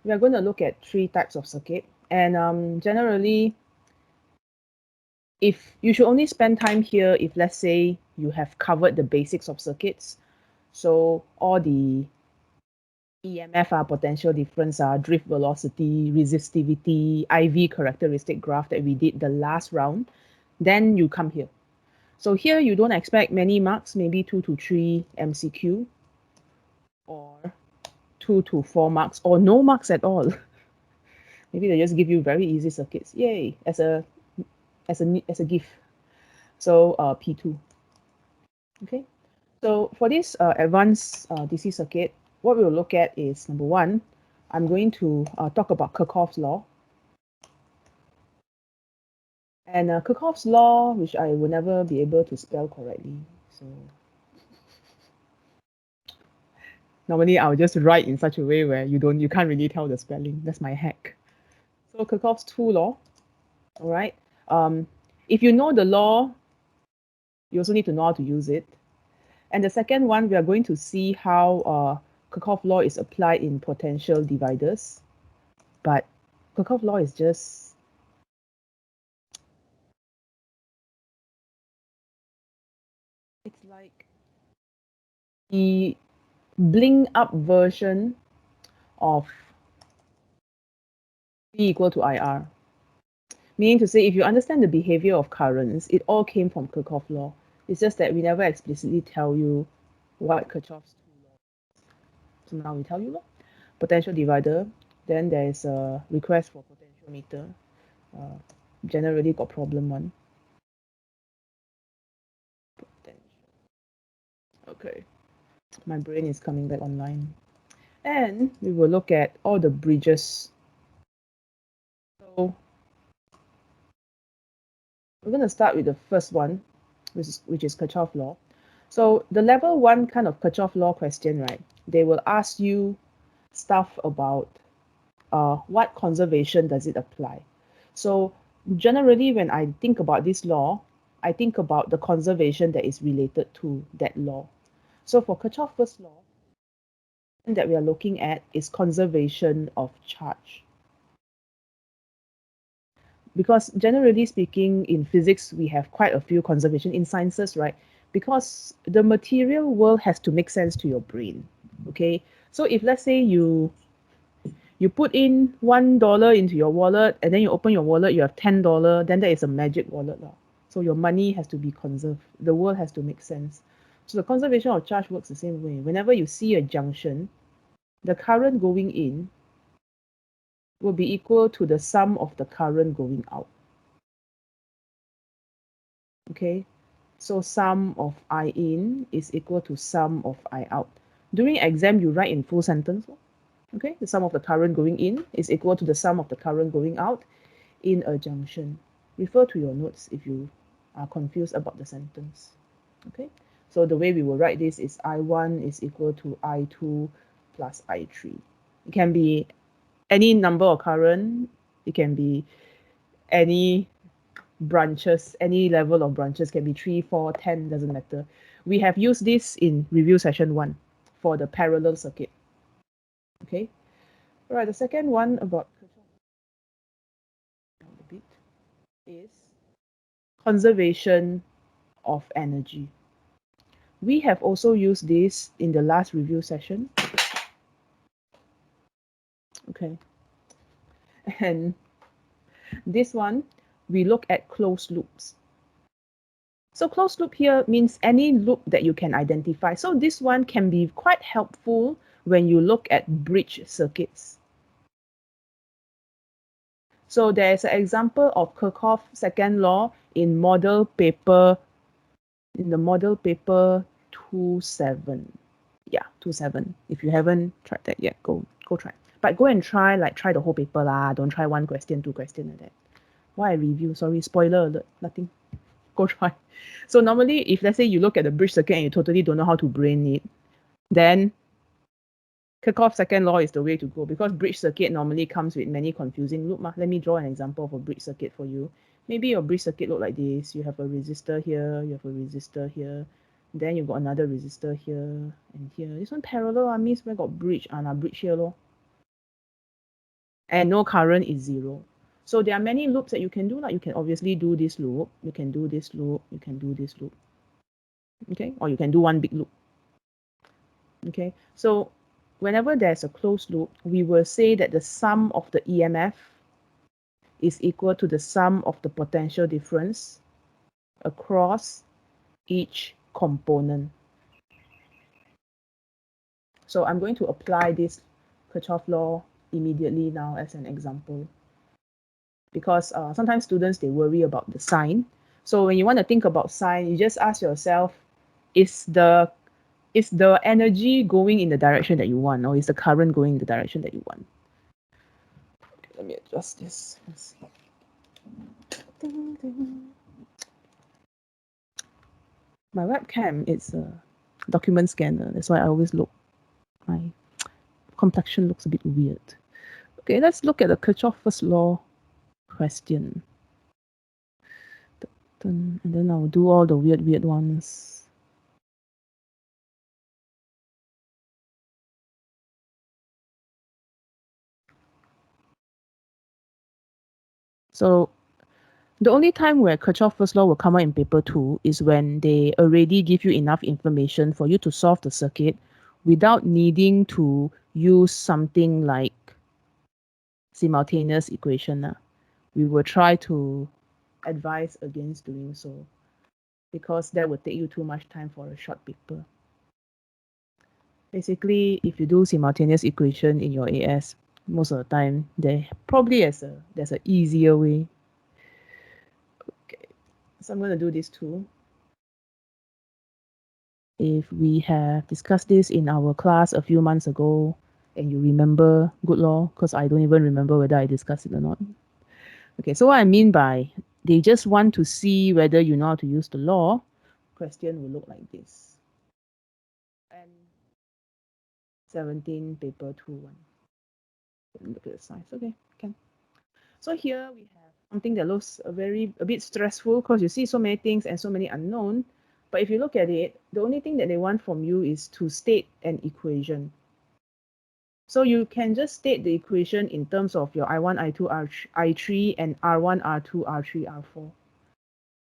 we are going to look at 3 types of circuit. And generally, if you should only spend time here if, let's say, you have covered the basics of circuits. So all the EMF, potential difference, drift velocity, resistivity, IV characteristic graph that we did the last round, then you come here. So here you don't expect many marks, maybe 2 to 3 MCQ, or 2 to 4 marks, or no marks at all. Maybe they just give you very easy circuits, yay, as a gift. So P2. Okay, so for this advanced DC circuit, what we'll look at is, number one, I'm going to talk about Kirchhoff's law. And Kirchhoff's law, which I will never be able to spell correctly. So normally I'll just write in such a way where you can't really tell the spelling. That's my hack. So Kirchhoff's 2 law. All right. If you know the law, you also need to know how to use it. And the second one, we are going to see how Kirchhoff's law is applied in potential dividers. But Kirchhoff's law is just it's like the bling up version of V equal to IR. Meaning to say, if you understand the behavior of currents, it all came from Kirchhoff's law. It's just that we never explicitly tell you what Kirchhoff's 2 law is. So now we tell you law. Potential divider, then there is a request for potentiometer. Generally got problem 1. Okay, my brain is coming back online. And we will look at all the bridges. So we're going to start with the first one, which is Kirchhoff's law. So the level 1 kind of Kirchhoff's law question, right? They will ask you stuff about what conservation does it apply. So generally, when I think about this law, I think about the conservation that is related to that law. So for Kirchhoff's first law, that we are looking at is conservation of charge. Because generally speaking, in physics, we have quite a few conservation in sciences, right? Because the material world has to make sense to your brain, okay? So if, let's say, you put in $1 into your wallet, and then you open your wallet, you have $10, then that is a magic wallet. So your money has to be conserved. The world has to make sense. So the conservation of charge works the same way. Whenever you see a junction, the current going in will be equal to the sum of the current going out. Okay, so sum of I in is equal to sum of I out. During exam, you write in full sentence. Okay, the sum of the current going in is equal to the sum of the current going out in a junction. Refer to your notes if you are confused about the sentence. Okay, so the way we will write this is I1 is equal to I2 plus I3. It can be any number of current. It can be any branches, any level of branches, can be 3, 4, 10, doesn't matter. We have used this in review session 1 for the parallel circuit. Okay, all right, the second one about a bit is conservation of energy. We have also used this in the last review session. Okay, and this one, we look at closed loops. So closed loop here means any loop that you can identify. So this one can be quite helpful when you look at bridge circuits. So there's an example of Kirchhoff's second law in model paper, in the model paper 27. Yeah, 27. If you haven't tried that yet, go try. But go and try the whole paper lah. Don't try 1 question, 2 question like that. Why I review? Sorry, spoiler alert. Nothing. Go try. So normally, if let's say you look at the bridge circuit and you totally don't know how to brain it, then Kirchhoff's second law is the way to go, because bridge circuit normally comes with many confusing loops. Let me draw an example of a bridge circuit for you. Maybe your bridge circuit look like this. You have a resistor here, you have a resistor here, then you've got another resistor here and here. This one parallel means where got bridge, bridge here lor. and no current is 0. So there are many loops that you can do. Like you can obviously do this loop, you can do this loop, you can do this loop. Okay, or you can do one big loop. Okay, so whenever there's a closed loop, we will say that the sum of the EMF is equal to the sum of the potential difference across each component. So I'm going to apply this Kirchhoff law immediately now as an example, because sometimes students, they worry about the sign. So when you want to think about sign, you just ask yourself, is the energy going in the direction that you want, or is the current going in the direction that you want? Okay, let me adjust this. Let's see. Ding, ding. My webcam is a document scanner. That's why I always look, my complexion looks a bit weird. Okay, let's look at the Kirchhoff first law question. And then I'll do all the weird ones. So the only time where Kirchhoff first law will come out in paper 2 is when they already give you enough information for you to solve the circuit without needing to use something like simultaneous equation. We will try to advise against doing so, because that would take you too much time for a short paper. Basically, if you do simultaneous equation in your AS, most of the time there probably there's an easier way. Okay, so I'm going to do this too. If we have discussed this in our class a few months ago and you remember, good law, because I don't even remember whether I discussed it or not. Okay, so what I mean by they just want to see whether you know how to use the law, question will look like this. And 17 paper 2-1. Look at the size. Okay, can. So here we have something that looks a bit stressful, because you see so many things and so many unknown. But if you look at it, the only thing that they want from you is to state an equation. So you can just state the equation in terms of your I1, I2, I3, and R1, R2, R3, R4.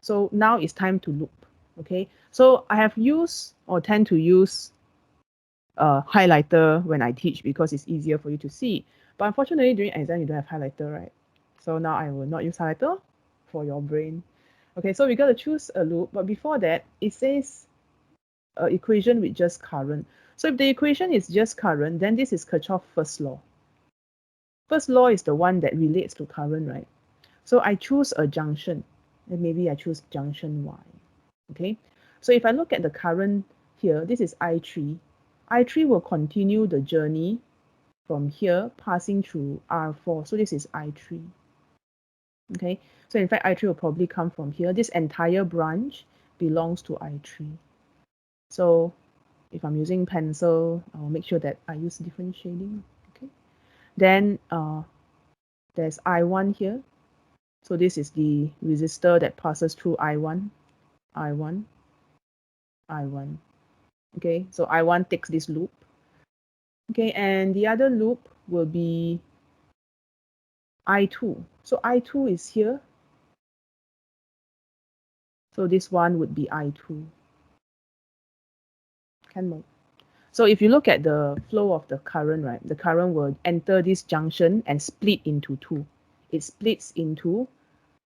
So now it's time to loop. Okay, so I have used or tend to use a highlighter when I teach because it's easier for you to see. But unfortunately, during exam, you don't have highlighter, right? So now I will not use highlighter for your brain. Okay, so we got to choose a loop. But before that, it says equation with just current. So if the equation is just current, then this is Kirchhoff's first law. First law is the one that relates to current, right? So I choose a junction, and maybe I choose junction Y. Okay, so if I look at the current here, this is I3. I3 will continue the journey from here, passing through R4. So this is I3. Okay, so in fact, I3 will probably come from here. This entire branch belongs to I3. So if I'm using pencil, I'll make sure that I use different shading. Okay, then there's I1 here. So this is the resistor that passes through I1, I1, I1. Okay, so I1 takes this loop. Okay, and the other loop will be I2. So I2 is here. So this one would be I2. Can move. So if you look at the flow of the current, right, the current will enter this junction and split into two. It splits into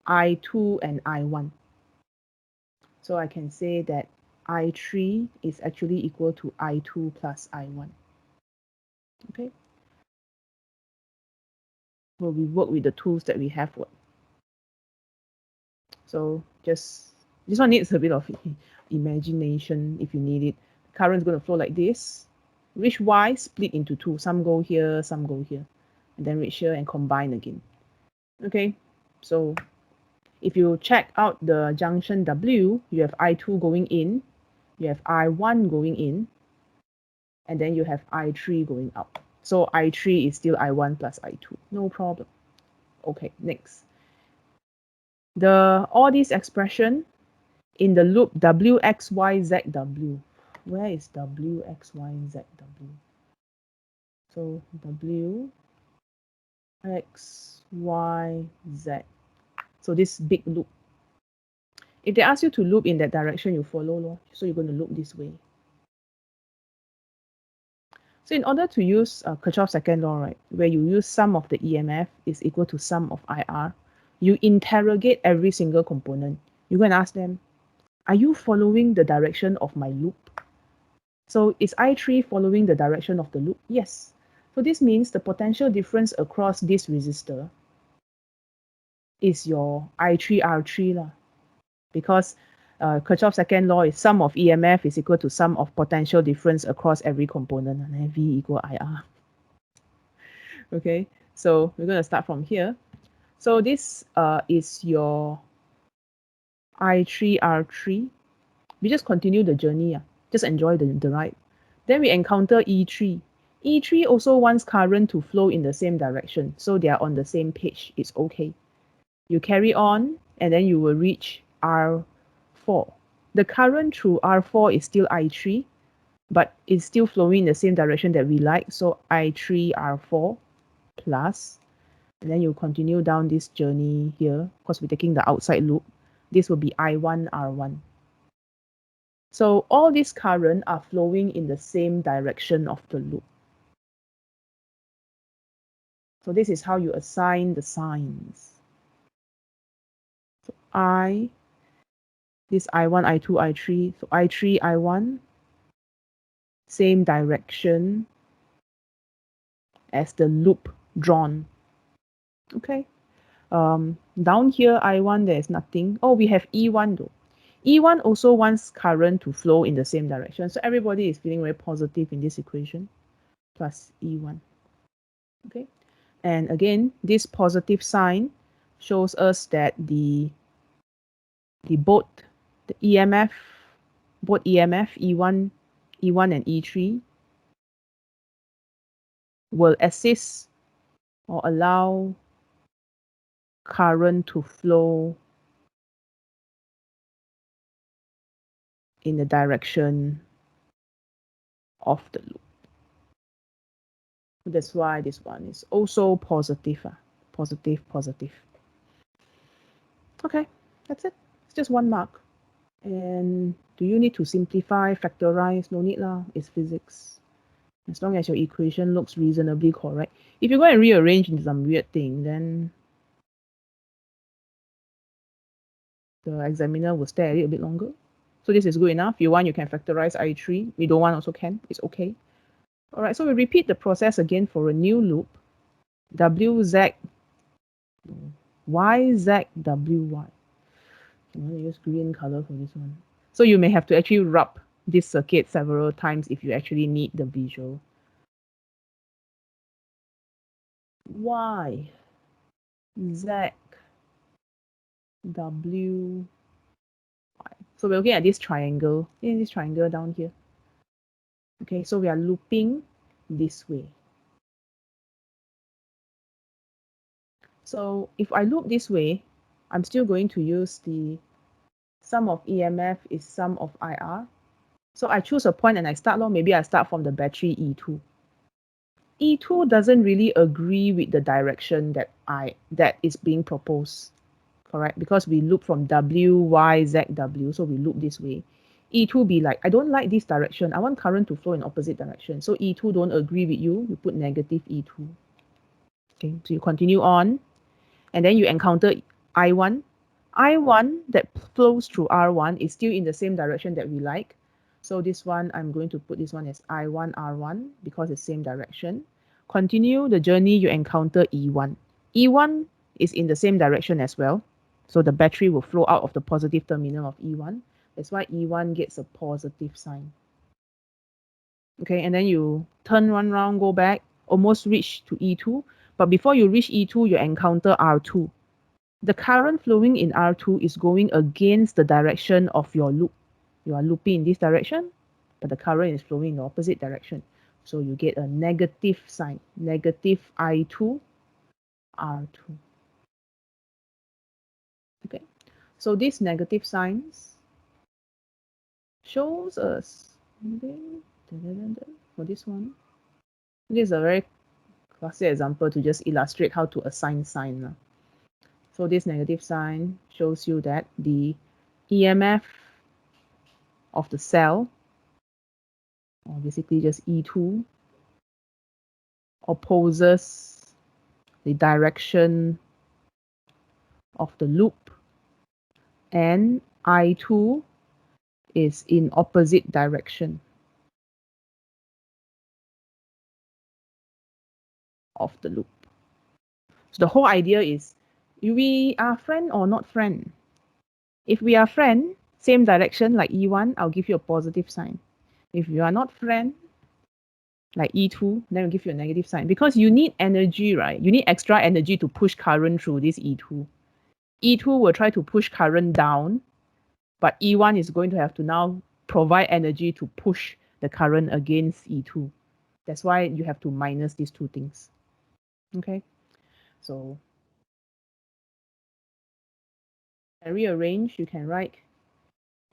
I2 and I1. So I can say that I3 is actually equal to I2 plus I1. Okay. Well, we work with the tools that we have. So just, this one needs a bit of imagination if you need it. Current is going to flow like this. Reach Y, split into two. Some go here, some go here. And then reach here and combine again. Okay, so if you check out the junction W, you have I2 going in, you have I1 going in, and then you have I3 going out. So I3 is still I1 plus I2, no problem. Okay, next. All these expression in the loop W, X, Y, Z, W. Where is W, X, Y, Z, W? So W, X, Y, Z. So this big loop. If they ask you to loop in that direction, you follow lor. So you're going to loop this way. So in order to use Kirchhoff's second law, right, where you use sum of the EMF is equal to sum of IR, you interrogate every single component. You're going to ask them, are you following the direction of my loop? So is I3 following the direction of the loop? Yes. So this means the potential difference across this resistor is your I3 R3 lah. Because Kirchhoff's second law is sum of EMF is equal to sum of potential difference across every component, and then V equal IR. Okay, so we're going to start from here. So this is your I3 R3. We just continue the journey. Just enjoy the ride. Then we encounter E3. E3 also wants current to flow in the same direction, so they are on the same page. It's okay. You carry on, and then you will reach R4. The current through R4 is still I3, but it's still flowing in the same direction that we like. So I3 R4 plus, and then you continue down this journey here, because we're taking the outside loop. This will be I1 R1. So all these current are flowing in the same direction of the loop. So this is how you assign the signs. So this I1, I2, I3. So I3, I1, same direction as the loop drawn. Okay. Down here, I1, there's nothing. Oh, we have E1 though. E1 also wants current to flow in the same direction. So everybody is feeling very positive in this equation, plus E1. Okay. And again, this positive sign shows us that the EMF, both EMF, E1 and E3 will assist or allow current to flow in the direction of the loop. That's why this one is also positive. Positive, positive. Okay, that's it. It's just one mark. And do you need to simplify, factorize? No need lah. It's physics. As long as your equation looks reasonably correct. If you go and rearrange into some weird thing, then the examiner will stare at it a bit longer. So this is good enough. If you want, you can factorize I3. You don't want, also can. It's okay. All right, so we repeat the process again for a new loop. WZ, YZ, WY. I'm going to use green color for this one. So you may have to actually rub this circuit several times if you actually need the visual. Y, Z, W, Y. So we're looking at this triangle. This triangle down here. Okay, so we are looping this way. So if I loop this way, I'm still going to use the sum of EMF is sum of IR. So I choose a point and I start long. Maybe I start from the battery E2. E2 doesn't really agree with the direction that is being proposed, correct? Because we loop from W, Y, Z, W, so we loop this way. E2 be like, I don't like this direction. I want current to flow in opposite direction. So E2 don't agree with you. You put negative E2. Okay, so you continue on, and then you encounter I1. I1 that flows through R1 is still in the same direction that we like. So this one, I'm going to put this one as I1, R1 because it's same direction. Continue the journey, you encounter E1. E1 is in the same direction as well. So the battery will flow out of the positive terminal of E1. That's why E1 gets a positive sign. Okay, and then you turn one round, go back, almost reach to E2. But before you reach E2, you encounter R2. The current flowing in R2 is going against the direction of your loop. You are looping in this direction, but the current is flowing in the opposite direction. So you get a negative sign, negative I2, R2. Okay, so these negative signs shows us, for this one, this is a very classic example to just illustrate how to assign sign. So this negative sign shows you that the EMF of the cell, or basically just E2, opposes the direction of the loop, and I2 is in opposite direction of the loop. So the whole idea is, we are friend or not friend? If we are friend, same direction like E1, I'll give you a positive sign. If you are not friend, like E2, then we'll give you a negative sign. Because you need energy, right? You need extra energy to push current through this E2. E2 will try to push current down, but E1 is going to have to now provide energy to push the current against E2. That's why you have to minus these two things. Okay, so and rearrange, you can write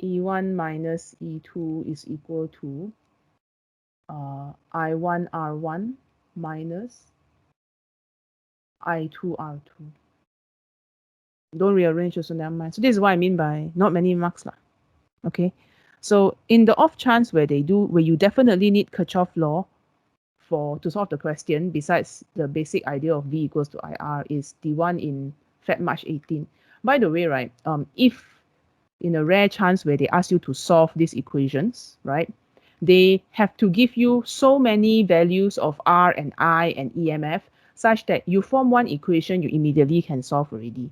E1 minus E2 is equal to I1 R1 minus I2 R2. Don't rearrange also, never mind. So this is what I mean by not many marks lah. Okay, so in the off chance where you definitely need Kirchhoff law to solve the question, besides the basic idea of V equals to IR, is the one in FM18. By the way, right, if in a rare chance where they ask you to solve these equations, right, they have to give you so many values of R and I and EMF such that you form one equation you immediately can solve already.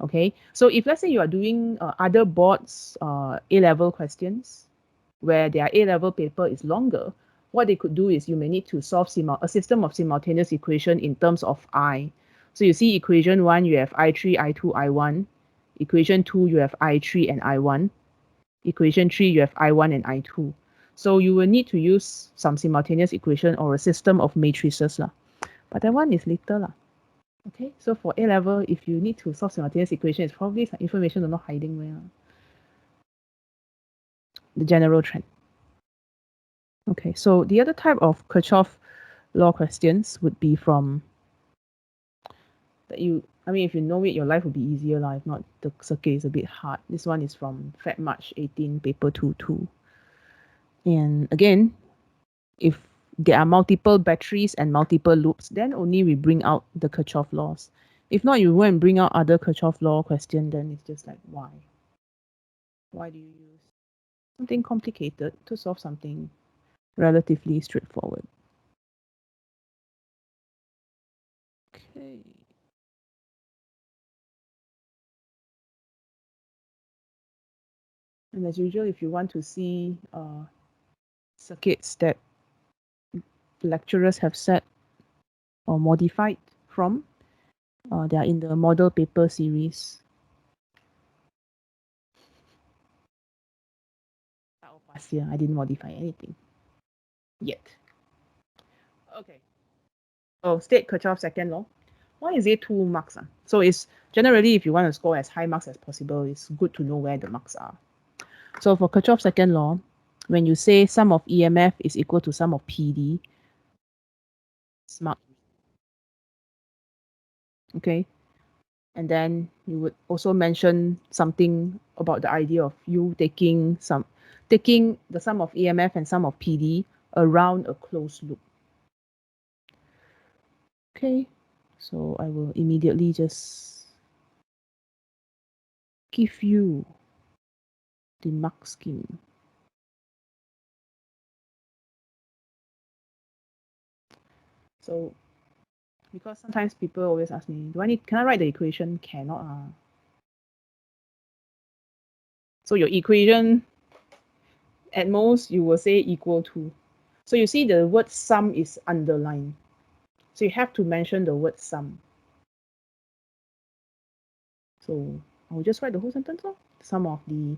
Okay, so if let's say you are doing other boards A-level questions where their A-level paper is longer, what they could do is you may need to solve a system of simultaneous equation in terms of I. So you see equation 1, you have I3, I2, I1. Equation 2, you have I3 and I1. Equation 3, you have I1 and I2. So you will need to use some simultaneous equation or a system of matrices lah. But that one is later lah. Okay, so for A-level, if you need to solve simultaneous equation, it's probably some information you're not hiding well. The general trend. Okay, so the other type of Kirchhoff law questions would be from that if you know it, your life would be easier lah. If not, the circuit is a bit hard. This one is from FM18 paper 22. And again, if there are multiple batteries and multiple loops, then only we bring out the Kirchhoff laws. If not, you go and bring out other Kirchhoff law question, then it's just like, why? Why do you use something complicated to solve something relatively straightforward? Okay. And as usual, if you want to see circuits that lecturers have set or modified from, they are in the model paper series. Past year, I didn't modify anything yet. Okay. So state Kirchhoff's second law. Why is it 2 marks? So it's generally, if you want to score as high marks as possible, it's good to know where the marks are. So for Kirchhoff's second law, when you say sum of EMF is equal to sum of PD, it's marked. Okay. And then you would also mention something about the idea of you taking the sum of EMF and sum of PD around a closed loop. Okay, so I will immediately just give you the mark scheme. So because sometimes people always ask me, can I write the equation? Cannot. So your equation, at most, you will say equal to. So you see the word sum is underlined. So you have to mention the word sum. So I'll just write the whole sentence. Sum of the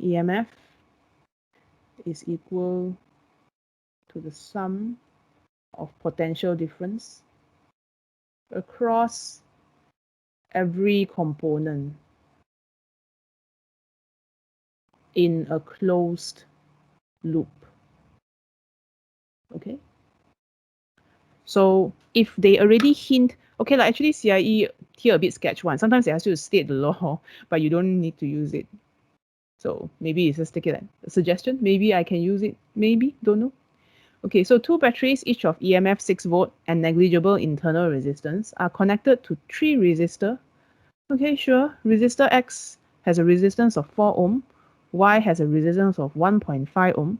EMF is equal to the sum of potential difference across every component in a closed loop. Okay. So if they already hint, okay, like actually CIE here a bit sketch one. Sometimes they ask you to state the law, but you don't need to use it. So maybe it's just take it as a suggestion. Maybe I can use it. Maybe, don't know. Okay, so two batteries, each of EMF 6 volt and negligible internal resistance, are connected to 3 resistor. Okay, sure. Resistor X has a resistance of 4 ohm. Y has a resistance of 1.5 ohm.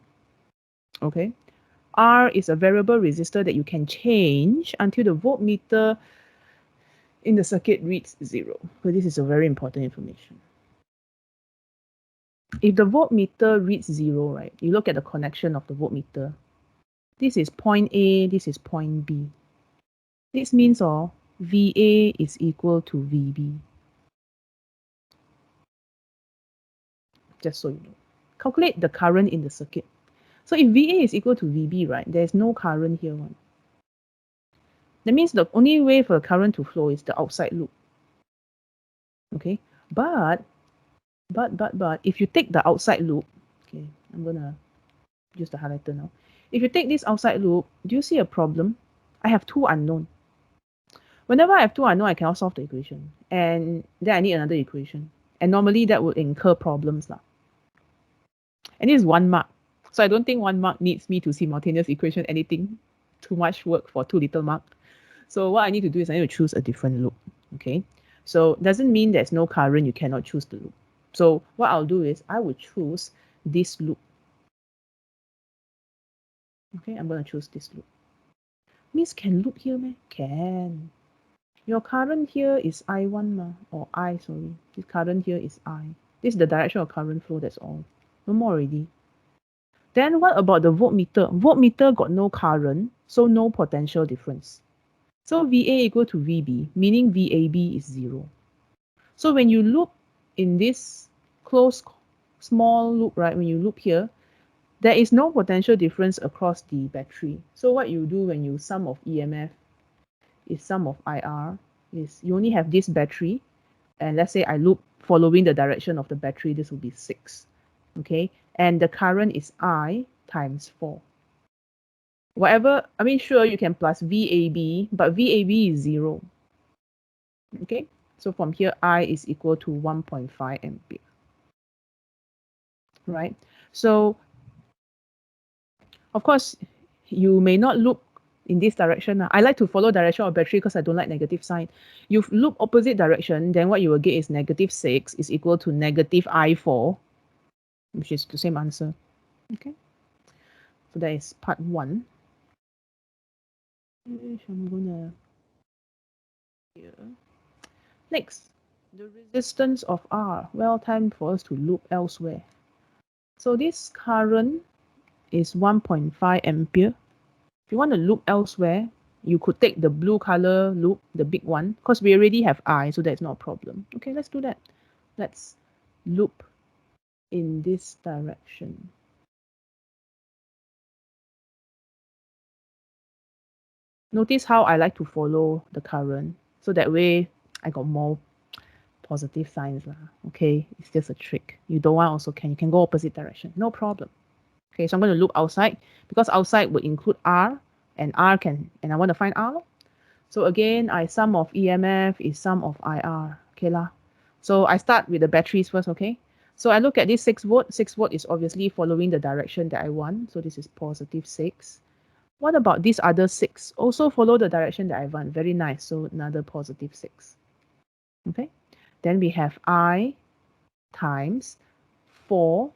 Okay. R is a variable resistor that you can change until the voltmeter in the circuit reads 0. So this is a very important information. If the voltmeter reads 0, right, you look at the connection of the voltmeter. This is point A, this is point B. This means VA is equal to VB. Just so you know. Calculate the current in the circuit. So if VA is equal to VB, right, there's no current here. One. That means the only way for the current to flow is the outside loop. Okay, but if you take the outside loop, okay, I'm gonna use the highlighter now. If you take this outside loop, do you see a problem? I have two unknown. Whenever I have two unknown, I cannot solve the equation. And then I need another equation. And normally that would incur problems. And this is 1 mark. So I don't think 1 mark needs me to simultaneous equation anything. Too much work for 2 little mark. So what I need to do is I need to choose a different loop. Okay. So doesn't mean there's no current, you cannot choose the loop. So what I'll do is I will choose this loop. Okay, I'm going to choose this loop. Miss can loop here, man? Can. Your current here is I1 ma, or I, sorry. This current here is I. This is the direction of current flow, that's all. No more already. Then what about the voltmeter? Voltmeter got no current, so no potential difference. So VA equal to VB, meaning VAB is 0. So when you loop in this closed small loop, right, when you loop here, there is no potential difference across the battery. So what you do when you sum of EMF is sum of IR is you only have this battery, and let's say I loop following the direction of the battery, this will be 6. Okay, and the current is I times 4. Whatever, I mean, sure, you can plus VAB, but VAB is 0. Okay, so from here, I is equal to 1.5 ampere. Right? So, of course, you may not loop in this direction. I like to follow direction of battery because I don't like negative sign. You loop opposite direction, then what you will get is -6 is equal to negative I4, which is the same answer. Okay, so that is part 1. I'm gonna here. Next, the resistance of R. Well, time for us to loop elsewhere. So this current is 1.5 ampere. If you want to loop elsewhere, you could take the blue color loop, the big one, because we already have I, so that's not a problem. Okay, let's do that. Let's loop in this direction. Notice how I like to follow the current, so that way I got more positive signs lah. Okay, it's just a trick. You don't want also can, you can go opposite direction, no problem. Okay, so I'm going to loop outside because outside would include R, and R can, and I want to find R. So again, I sum of EMF is sum of IR. Okay lah. So I start with the batteries first, okay? So I look at this 6 volt. 6 volt is obviously following the direction that I want. So this is positive 6. What about this other 6? Also follow the direction that I want. Very nice. So another positive 6. Okay. Then we have I times 4.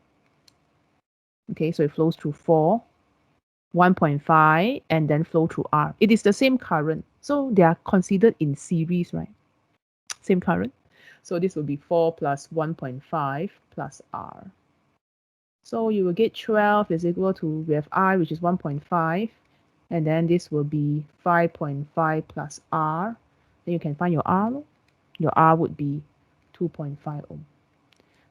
Okay, so it flows through 4, 1.5, and then flow through R. It is the same current. So they are considered in series, right? Same current. So this will be 4 plus 1.5 plus R. So you will get 12 is equal to, we have I, which is 1.5. And then this will be 5.5 plus R. Then you can find your R. Your R would be 2.5 ohm.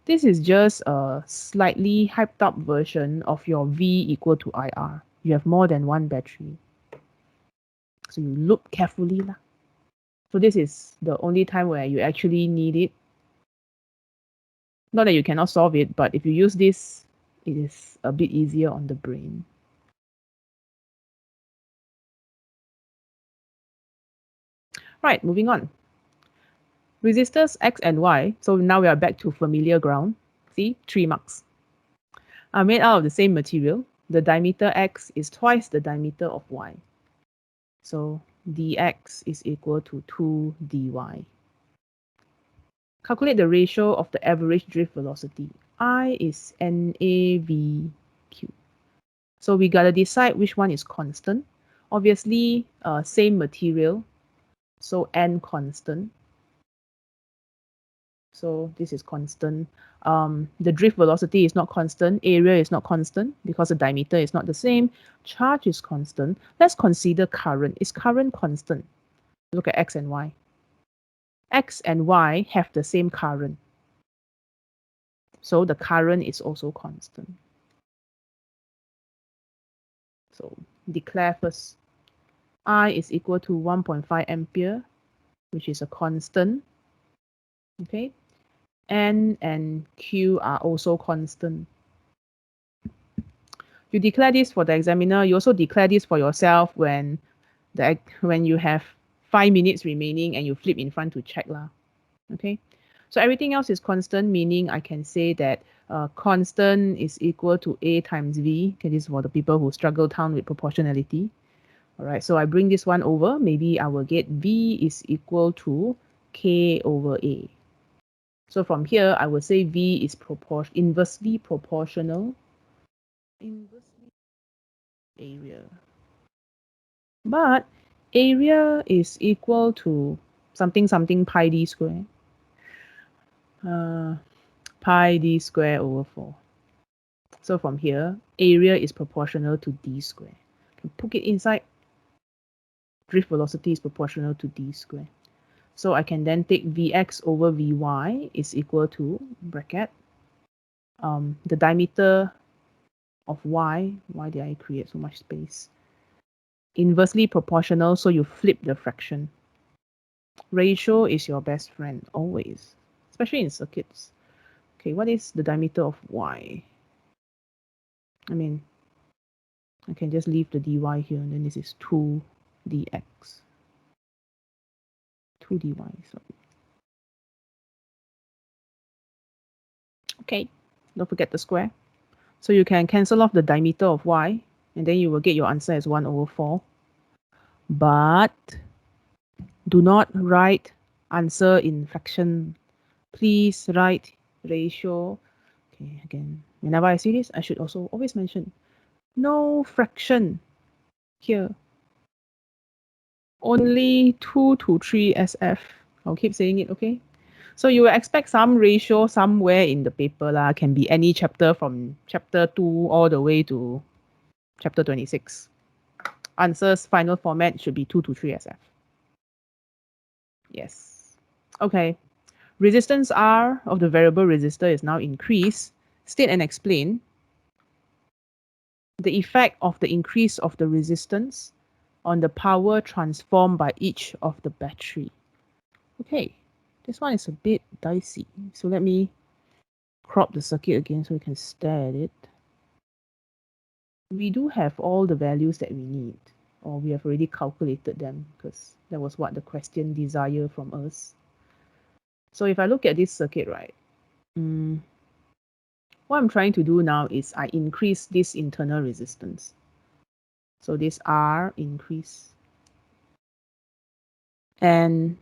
This is just a slightly hyped up version of your V equal to IR. You have more than one battery. So you look carefully lah. So this is the only time where you actually need it. Not that you cannot solve it, but if you use this, it is a bit easier on the brain. Right, moving on. Resistors X and Y, so now we are back to familiar ground. See, 3 marks. Are made out of the same material. The diameter X is twice the diameter of Y. So dx is equal to 2 dy. Calculate the ratio of the average drift velocity. I is NAVQ. So we gotta decide which one is constant. Obviously, same material, so N constant. So this is constant. The drift velocity is not constant. Area is not constant because the diameter is not the same. Charge is constant. Let's consider current. Is current constant? Look at X and Y. X and Y have the same current. So the current is also constant. So declare first. I is equal to 1.5 ampere, which is a constant. Okay. N and Q are also constant. You declare this for the examiner. You also declare this for yourself when you have 5 minutes remaining and you flip in front to check lah. Okay. So everything else is constant, meaning I can say that constant is equal to A times V. Okay, this is for the people who struggle down with proportionality. All right, so I bring this one over. Maybe I will get V is equal to K over A. So from here, I will say V is inversely proportional. Inversely area. But area is equal to something pi d square. Pi d square over 4. So from here, area is proportional to d square. Can put it inside. Drift velocity is proportional to d square. So I can then take Vx over Vy is equal to bracket. The diameter of Y, why did I create so much space? Inversely proportional, so you flip the fraction. Ratio is your best friend, always, especially in circuits. Okay, what is the diameter of Y? I mean, I can just leave the dy here, and then this is 2 dx. 2 dy, sorry. Okay, don't forget the square. So you can cancel off the diameter of Y, and then you will get your answer as 1 over 4. But do not write answer in fraction. Please write ratio. Okay, again, whenever I see this, I should also always mention no fraction here. Only 2 to 3 SF. I'll keep saying it, okay? So you will expect some ratio somewhere in the paper lah. Can be any chapter from chapter 2 all the way to chapter 26. Answers final format should be 2 to 3 SF. Yes. Okay. Resistance R of the variable resistor is now increased. State and explain the effect of the increase of the resistance on the power transformed by each of the battery. Okay, this one is a bit dicey. So let me crop the circuit again so we can stare at it. We do have all the values that we need, or we have already calculated them because that was what the question desired from us. So if I look at this circuit, right, what I'm trying to do now is I increase this internal resistance. So this R increase. And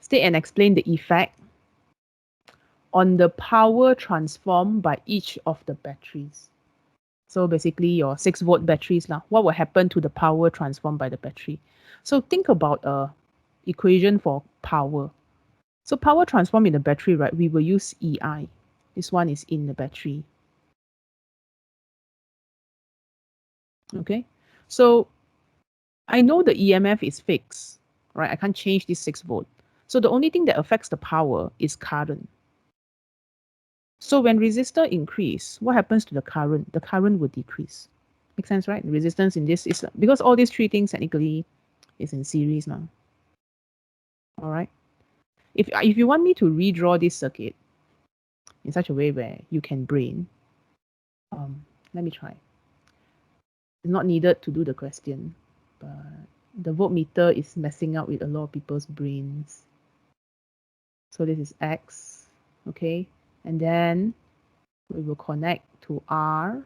state and explain the effect on the power transformed by each of the batteries. So basically your 6-volt batteries lah. What will happen to the power transformed by the battery? So think about a equation for power. So power transformed in the battery, right? We will use EI. This one is in the battery. Okay. So I know the EMF is fixed, right? I can't change this 6-volt. So the only thing that affects the power is current. So when resistor increase, what happens to the current? The current will decrease. Make sense, right? The resistance in this is because all these 3 things technically is in series now. All right. If you want me to redraw this circuit in such a way where you can brain, let me try. It's not needed to do the question, but the voltmeter is messing up with a lot of people's brains. So this is X, okay? And then we will connect to R.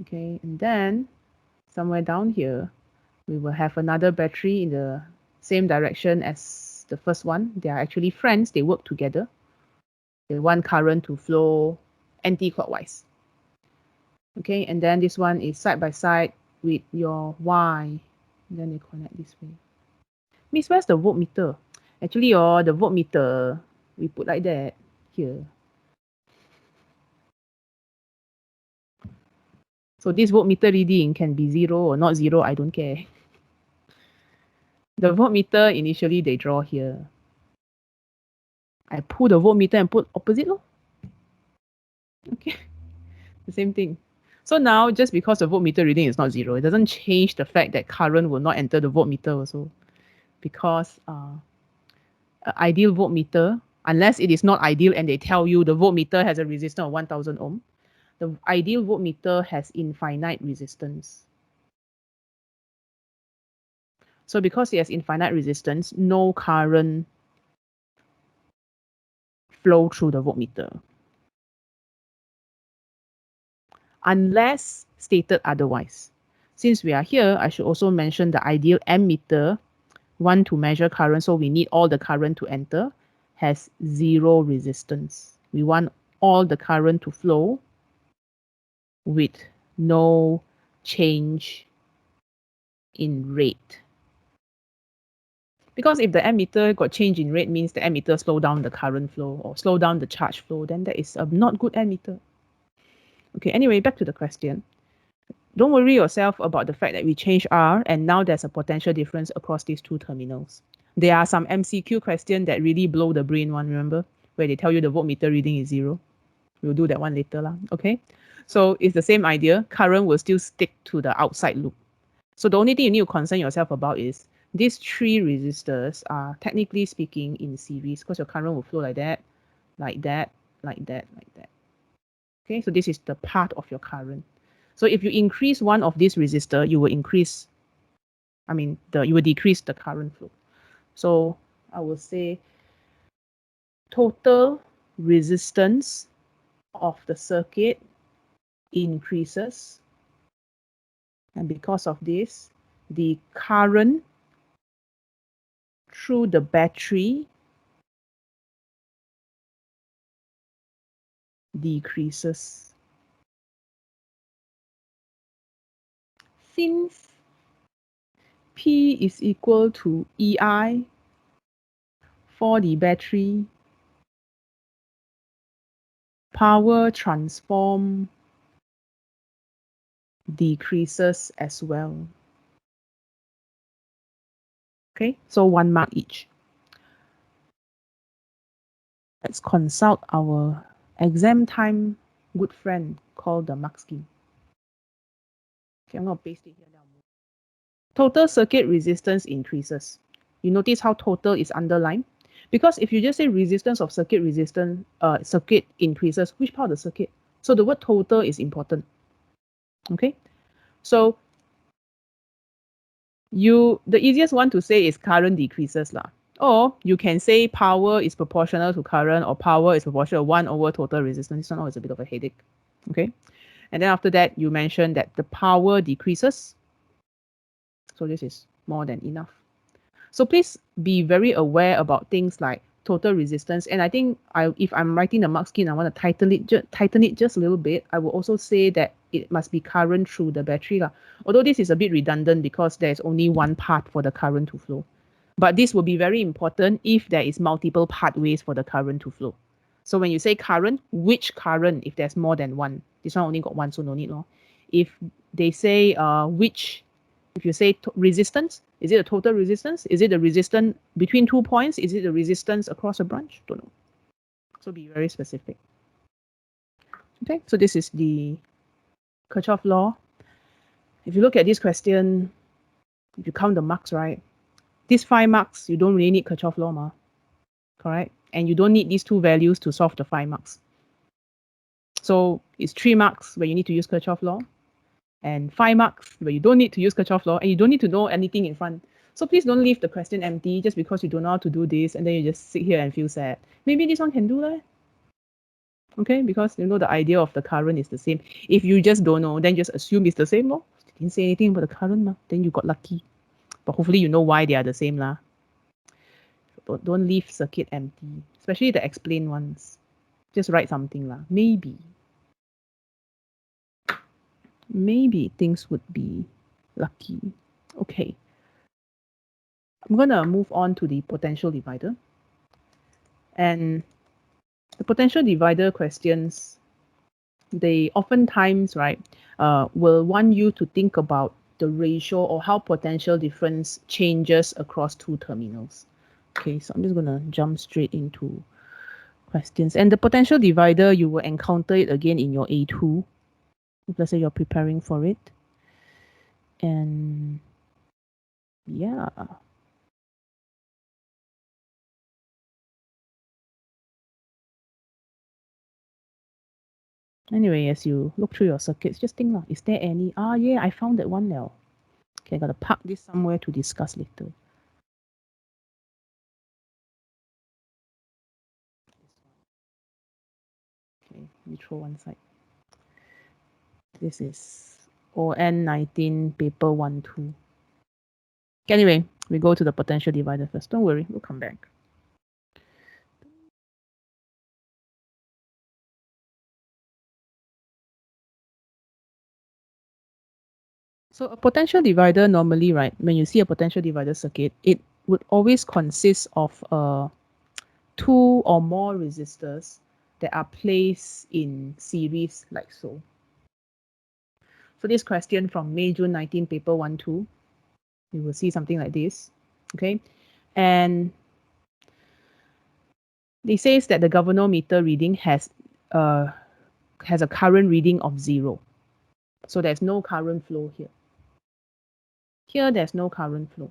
Okay, and then somewhere down here, we will have another battery in the same direction as the first one. They are actually friends, they work together. They want current to flow anti-clockwise. Okay, and then this one is side by side with your Y. And then they connect this way. Miss, where's the voltmeter? Actually, the voltmeter, we put like that here. So this voltmeter reading can be 0 or not 0, I don't care. The voltmeter, initially, they draw here. I pull the voltmeter and put opposite. Okay, the same thing. So now, just because the voltmeter reading is not 0, it doesn't change the fact that current will not enter the voltmeter also. Because an ideal voltmeter, unless it is not ideal and they tell you the voltmeter has a resistance of 1000 ohm, the ideal voltmeter has infinite resistance. So because it has infinite resistance, no current flow through the voltmeter. Unless stated otherwise. Since we are here, I should also mention the ideal ammeter, one to measure current, so we need all the current to enter, has 0 resistance. We want all the current to flow with no change in rate. Because if the ammeter got change in rate, means the ammeter slow down the current flow or slow down the charge flow, then that is a not good ammeter. Okay, anyway, back to the question. Don't worry yourself about the fact that we changed R and now there's a potential difference across these two terminals. There are some MCQ questions that really blow the brain one, remember? Where they tell you the voltmeter reading is 0. We'll do that one later, okay? So it's the same idea. Current will still stick to the outside loop. So the only thing you need to concern yourself about is these 3 resistors are technically speaking in series because your current will flow like that, like that, like that, like that. Okay, so this is the part of your current. So if you increase one of these resistors, you will you will decrease the current flow. So I will say total resistance of the circuit increases. And because of this, the current through the battery decreases. Since P is equal to EI for the battery, power transform decreases as well. Okay, so 1 mark each. Let's consult our exam time good friend called the mark scheme. Okay, I'm going to paste it here now. Total circuit resistance increases. You notice how total is underlined? Because if you just say resistance of circuit resistance, circuit increases, which part of the circuit? So the word total is important. Okay, so the easiest one to say is current decreases lah. Or you can say power is proportional to current or power is proportional to 1 over total resistance. This one is a bit of a headache. Okay, and then after that you mention that the power decreases. So this is more than enough. So please be very aware about things like total resistance. And I think if I'm writing the mark scheme, I want to tighten it just a little bit. I will also say that it must be current through the battery. Although this is a bit redundant because there's only one path for the current to flow. But this will be very important if there is multiple pathways for the current to flow. So when you say current, which current if there's more than one? This one only got one, so no need. If they say if you say resistance, is it a total resistance? Is it the resistance between 2 points? Is it the resistance across a branch? Don't know. So be very specific. Okay, so this is the Kirchhoff law. If you look at this question, if you count the marks, right? These 5 marks, you don't really need Kirchhoff law, correct? And you don't need these 2 values to solve the 5 marks. So it's 3 marks where you need to use Kirchhoff law. and 5 marks where you don't need to use Kirchhoff law and you don't need to know anything in front. So please don't leave the question empty just because you don't know how to do this and then you just sit here and feel sad. Maybe this one can do that. Okay, because you know the idea of the current is the same. If you just don't know, then just assume it's the same law. Didn't say anything about the current, ma. Then you got lucky. But hopefully you know why they are the same lah. Don't leave circuit empty, especially the explained ones. Just write something lah. Maybe things would be lucky. Okay. I'm gonna move on to the potential divider. And the potential divider questions, they oftentimes, right, will want you to think about the ratio or how potential difference changes across two terminals. Okay, so I'm just gonna jump straight into questions. And the potential divider, you will encounter it again in your A2. If let's say you're preparing for it. And yeah. Anyway, as you look through your circuits, just think, is there any? Ah, yeah, I found that one now. Okay, I gotta park this somewhere to discuss later. Okay, let me throw one side. This is ON19 paper 12. Anyway, we go to the potential divider first. Don't worry, we'll come back. So a potential divider normally, right, when you see a potential divider circuit, it would always consist of 2 or more resistors that are placed in series like so. So this question from May, June 19, paper 12, you will see something like this, okay? And it says that the galvanometer reading has a current reading of 0. So there's no current flow here. Here, there's no current flow.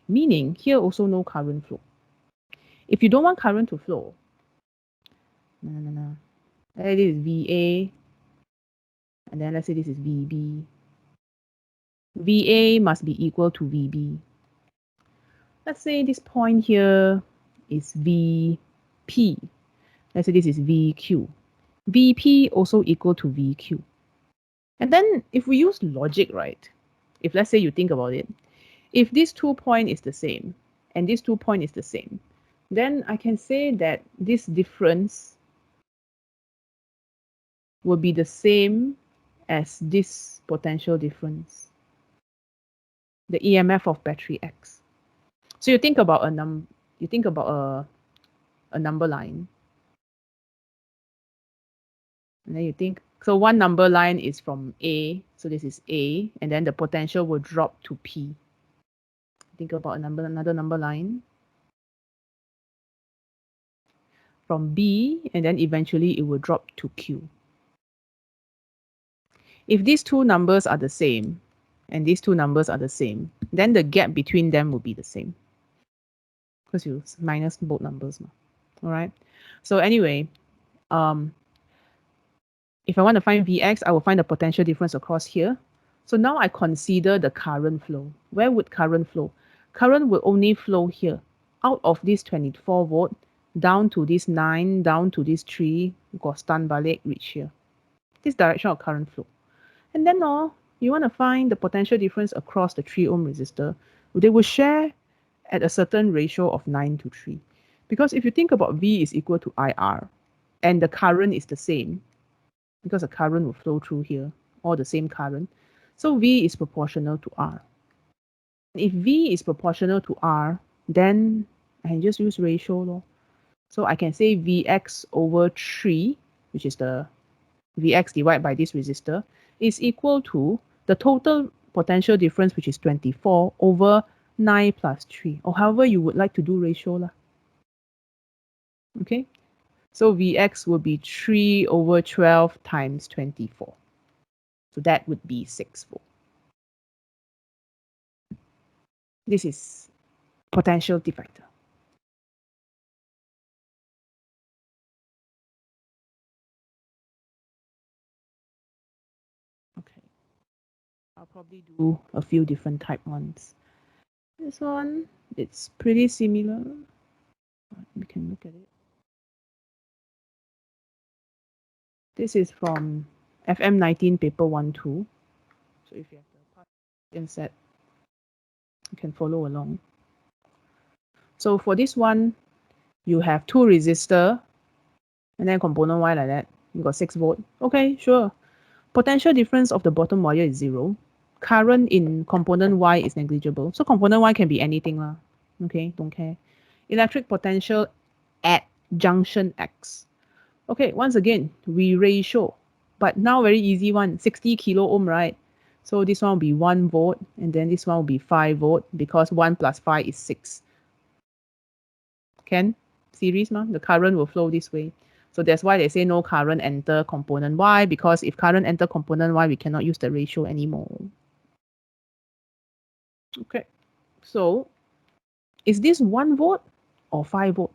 Meaning, here also no current flow. If you don't want current to flow, this is VA, and then let's say this is VB. VA must be equal to VB. Let's say this point here is VP. Let's say this is VQ. VP also equal to VQ. And then if we use logic, right? If let's say you think about it, if this 2 point is the same and this 2 point is the same, then I can say that this difference will be the same as this potential difference, the EMF of battery X. So you think about a number line, and then you think, so one number line is from A, so this is A, and then the potential will drop to P. Think about another number line from B, and then eventually it will drop to Q. If these two numbers are the same, and these two numbers are the same, then the gap between them will be the same, because you minus both numbers. All right. So anyway, if I want to find Vx, I will find the potential difference across here. So now I consider the current flow. Where would current flow? Current will only flow here, out of this 24 volt, down to this 9, down to this 3, Gostan balik, reach here. This direction of current flow. And then you want to find the potential difference across the 3 ohm resistor. They will share at a certain ratio of 9 to 3. Because if you think about V is equal to IR, and the current is the same, because the current will flow through here, all the same current. So V is proportional to R. If V is proportional to R, then I can just use ratio law. So I can say Vx over 3, which is the Vx divided by this resistor, is equal to the total potential difference, which is 24, over 9 plus 3, or however you would like to do ratio lah. Okay, so Vx will be 3 over 12 times 24. So that would be 6 volt. This is potential divider. probably do a few different type ones. This one, it's pretty similar. We can look at it. This is from FM19 paper 12. So if you have the part set, you can follow along. So for this one, you have 2 resistor and then component Y like that. You got 6 volt. Okay, sure. Potential difference of the bottom wire is 0. Current in component Y is negligible. So component Y can be anything lah. Okay, don't care. Electric potential at junction X. Okay, once again, we ratio. But now very easy one, 60 kilo ohm, right? So this one will be 1 volt, and then this one will be 5 volt, because 1 plus 5 is 6. Can? Series, ma? The current will flow this way. So that's why they say no current enter component Y, because if current enter component Y, we cannot use the ratio anymore. Okay, so is this 1 volt or 5 volt?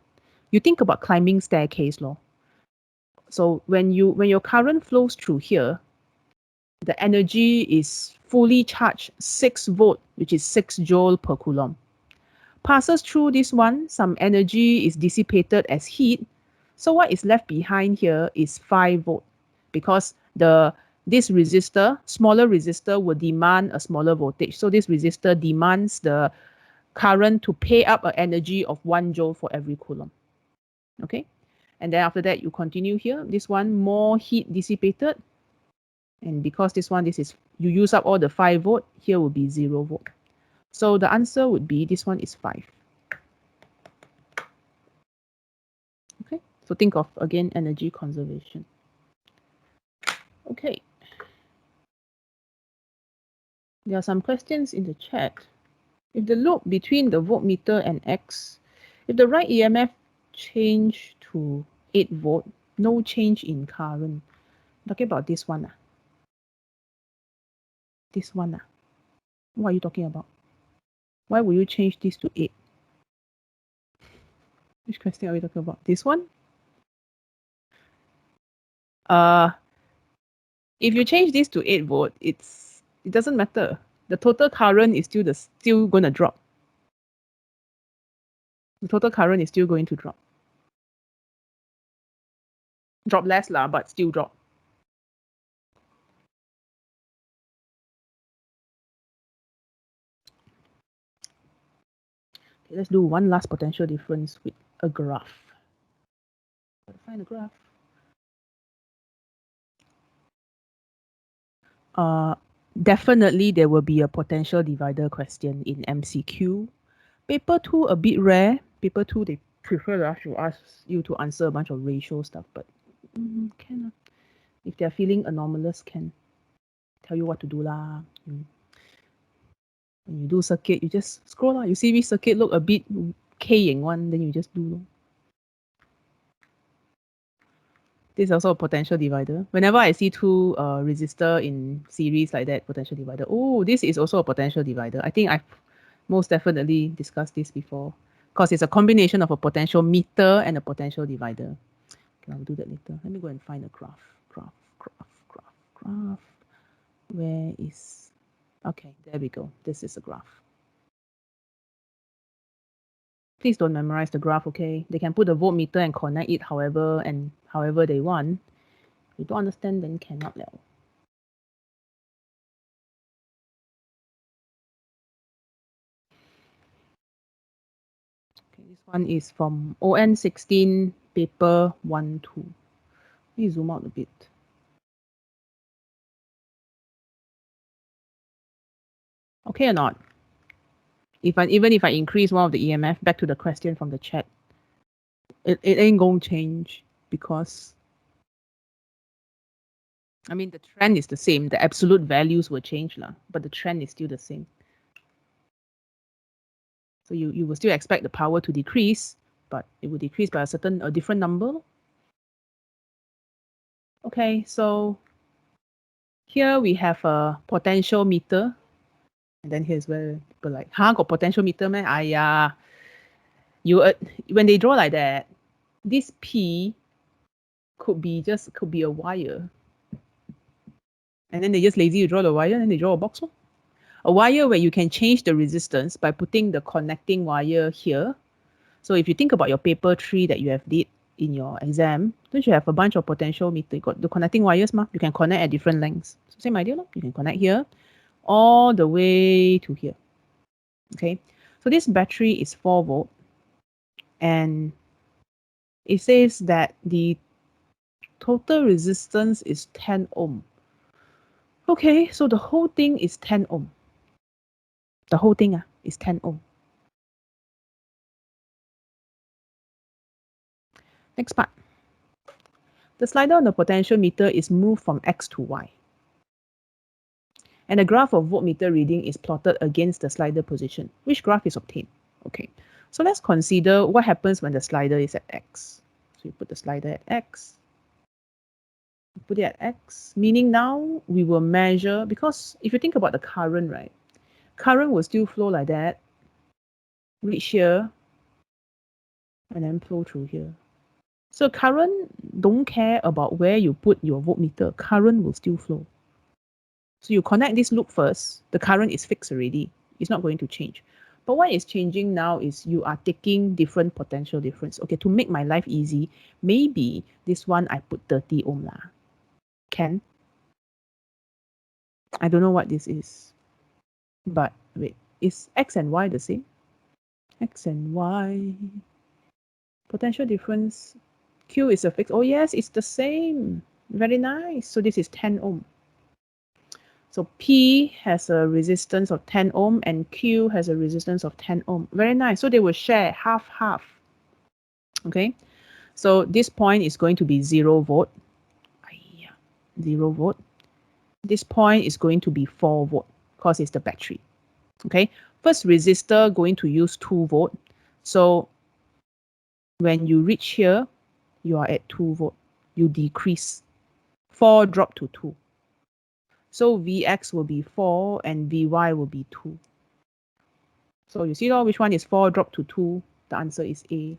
You think about climbing staircase law. So when your current flows through here, the energy is fully charged 6 volt, which is 6 joule per coulomb. Passes through this one, some energy is dissipated as heat. So what is left behind here is 5 volt, because this resistor, smaller resistor, will demand a smaller voltage. So this resistor demands the current to pay up an energy of 1 joule for every coulomb. Okay, and then after that you continue here. This one, more heat dissipated, and because this is you use up all the 5 volt, here will be 0 volt. So the answer would be this one is 5. Okay, so think of again energy conservation. Okay, there are some questions in the chat. If the loop between the voltmeter and X, if the right EMF change to 8 volt, no change in current. Talking about this one. This one. What are you talking about? Why will you change this to 8? Which question are we talking about? This one? If you change this to 8 volt, it doesn't matter. The total current is still going to drop. The total current is still going to drop. Drop less lah, but still drop. Okay, let's do one last potential difference with a graph. Gotta find a graph. Definitely there will be a potential divider question in MCQ. Paper 2 a bit rare. Paper 2 they prefer to ask you to answer a bunch of ratio stuff, but can. If they're feeling anomalous, can tell you what to do lah. When you do circuit, you just scroll lah. You see which circuit look a bit K-ing one, then you just do. This is also a potential divider. Whenever I see 2 resistor in series like that, potential divider. Oh, this is also a potential divider. I think I've most definitely discussed this before, because it's a combination of a potentiometer and a potential divider. Okay, I'll do that later. Let me go and find a graph. Graph. Where is... Okay, there we go. This is a graph. Please don't memorize the graph, okay? They can put a voltmeter and connect it however they want. If you don't understand, then cannot now. Okay, this one is from ON16 paper 12. Let me zoom out a bit. Okay or not? Even if I increase one of the EMF, back to the question from the chat, it ain't going to change, because I mean the trend is the same. The absolute values will change lah, but the trend is still the same. So you will still expect the power to decrease, but it will decrease by a different number. Okay, so here we have a potentiometer, and then here's where people like, got potentiometer man? Aiya, when they draw like that, this P could be a wire, and then they just lazy to draw the wire, and then they draw a box. A wire where you can change the resistance by putting the connecting wire here. So if you think about your paper 3 that you have did in your exam, don't you have a bunch of potentiometer? You got the connecting wires, you can connect at different lengths. So same idea, you can connect here all the way to here. Okay, so this battery is 4 volt, and it says that the total resistance is 10 ohm. Okay, so the whole thing is 10 ohm. The whole thing is 10 ohm. Next part. The slider on the potentiometer is moved from X to Y. And the graph of voltmeter reading is plotted against the slider position. Which graph is obtained? Okay, so let's consider what happens when the slider is at X. So you put the slider at X. Put it at X, meaning now we will measure, because if you think about the current, right? Current will still flow like that, reach here, and then flow through here. So current don't care about where you put your voltmeter, current will still flow. So you connect this loop first, the current is fixed already. It's not going to change. But what is changing now is you are taking different potential difference. Okay, to make my life easy, maybe this one I put 30 ohm lah. Can? I don't know what this is. But wait, is X and Y the same? X and Y. Potential difference. Q is a fixed. Oh yes, it's the same. Very nice. So this is 10 ohm. So P has a resistance of 10 ohm and Q has a resistance of 10 ohm. Very nice. So they will share half. Okay. So this point is going to be 0 volt. 0 volt. This point is going to be 4 volt because it's the battery. Okay. First resistor going to use 2 volt. So when you reach here, you are at 2 volt. You decrease. 4 drop to 2. So Vx will be 4 and Vy will be 2. So you see which one is 4 drop to 2? The answer is A.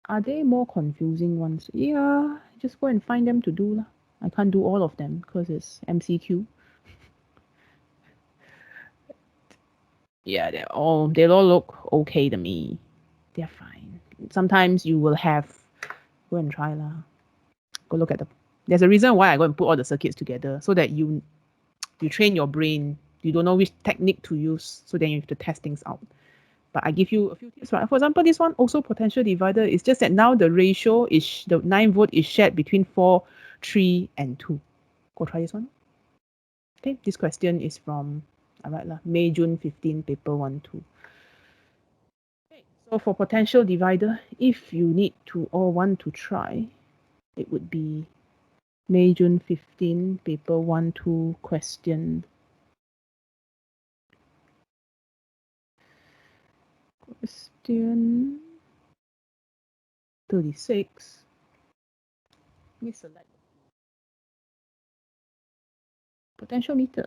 Are there more confusing ones? Yeah, just go and find them to do lah. I can't do all of them because it's MCQ. Yeah, they'll all look okay to me. They're fine. Sometimes you will have, go and try lah. Go look at there's a reason why I go and put all the circuits together so that you train your brain. You don't know which technique to use, so then you have to test things out. But I give you a few tips, right? For example, this one also potential divider. It's just that now the ratio is, the 9 volt is shared between 4, 3, and 2. Go try this one. Okay, this question is from, May, June 15, paper 1, 2. Okay, so for potential divider, if you need to or want to try, it would be May, June 15, paper 1, 2, question. Question 36. We select potentiometer.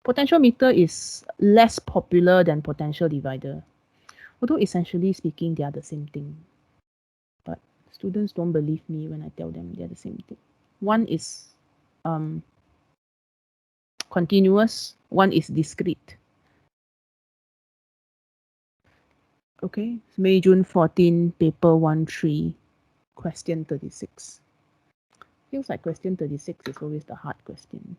Potentiometer is less popular than potential divider. Although essentially speaking, they are the same thing. But students don't believe me when I tell them they're the same thing. One is continuous, one is discrete. Okay, May, June 14, paper 1-3, question 36. Feels like question 36 is always the hard question.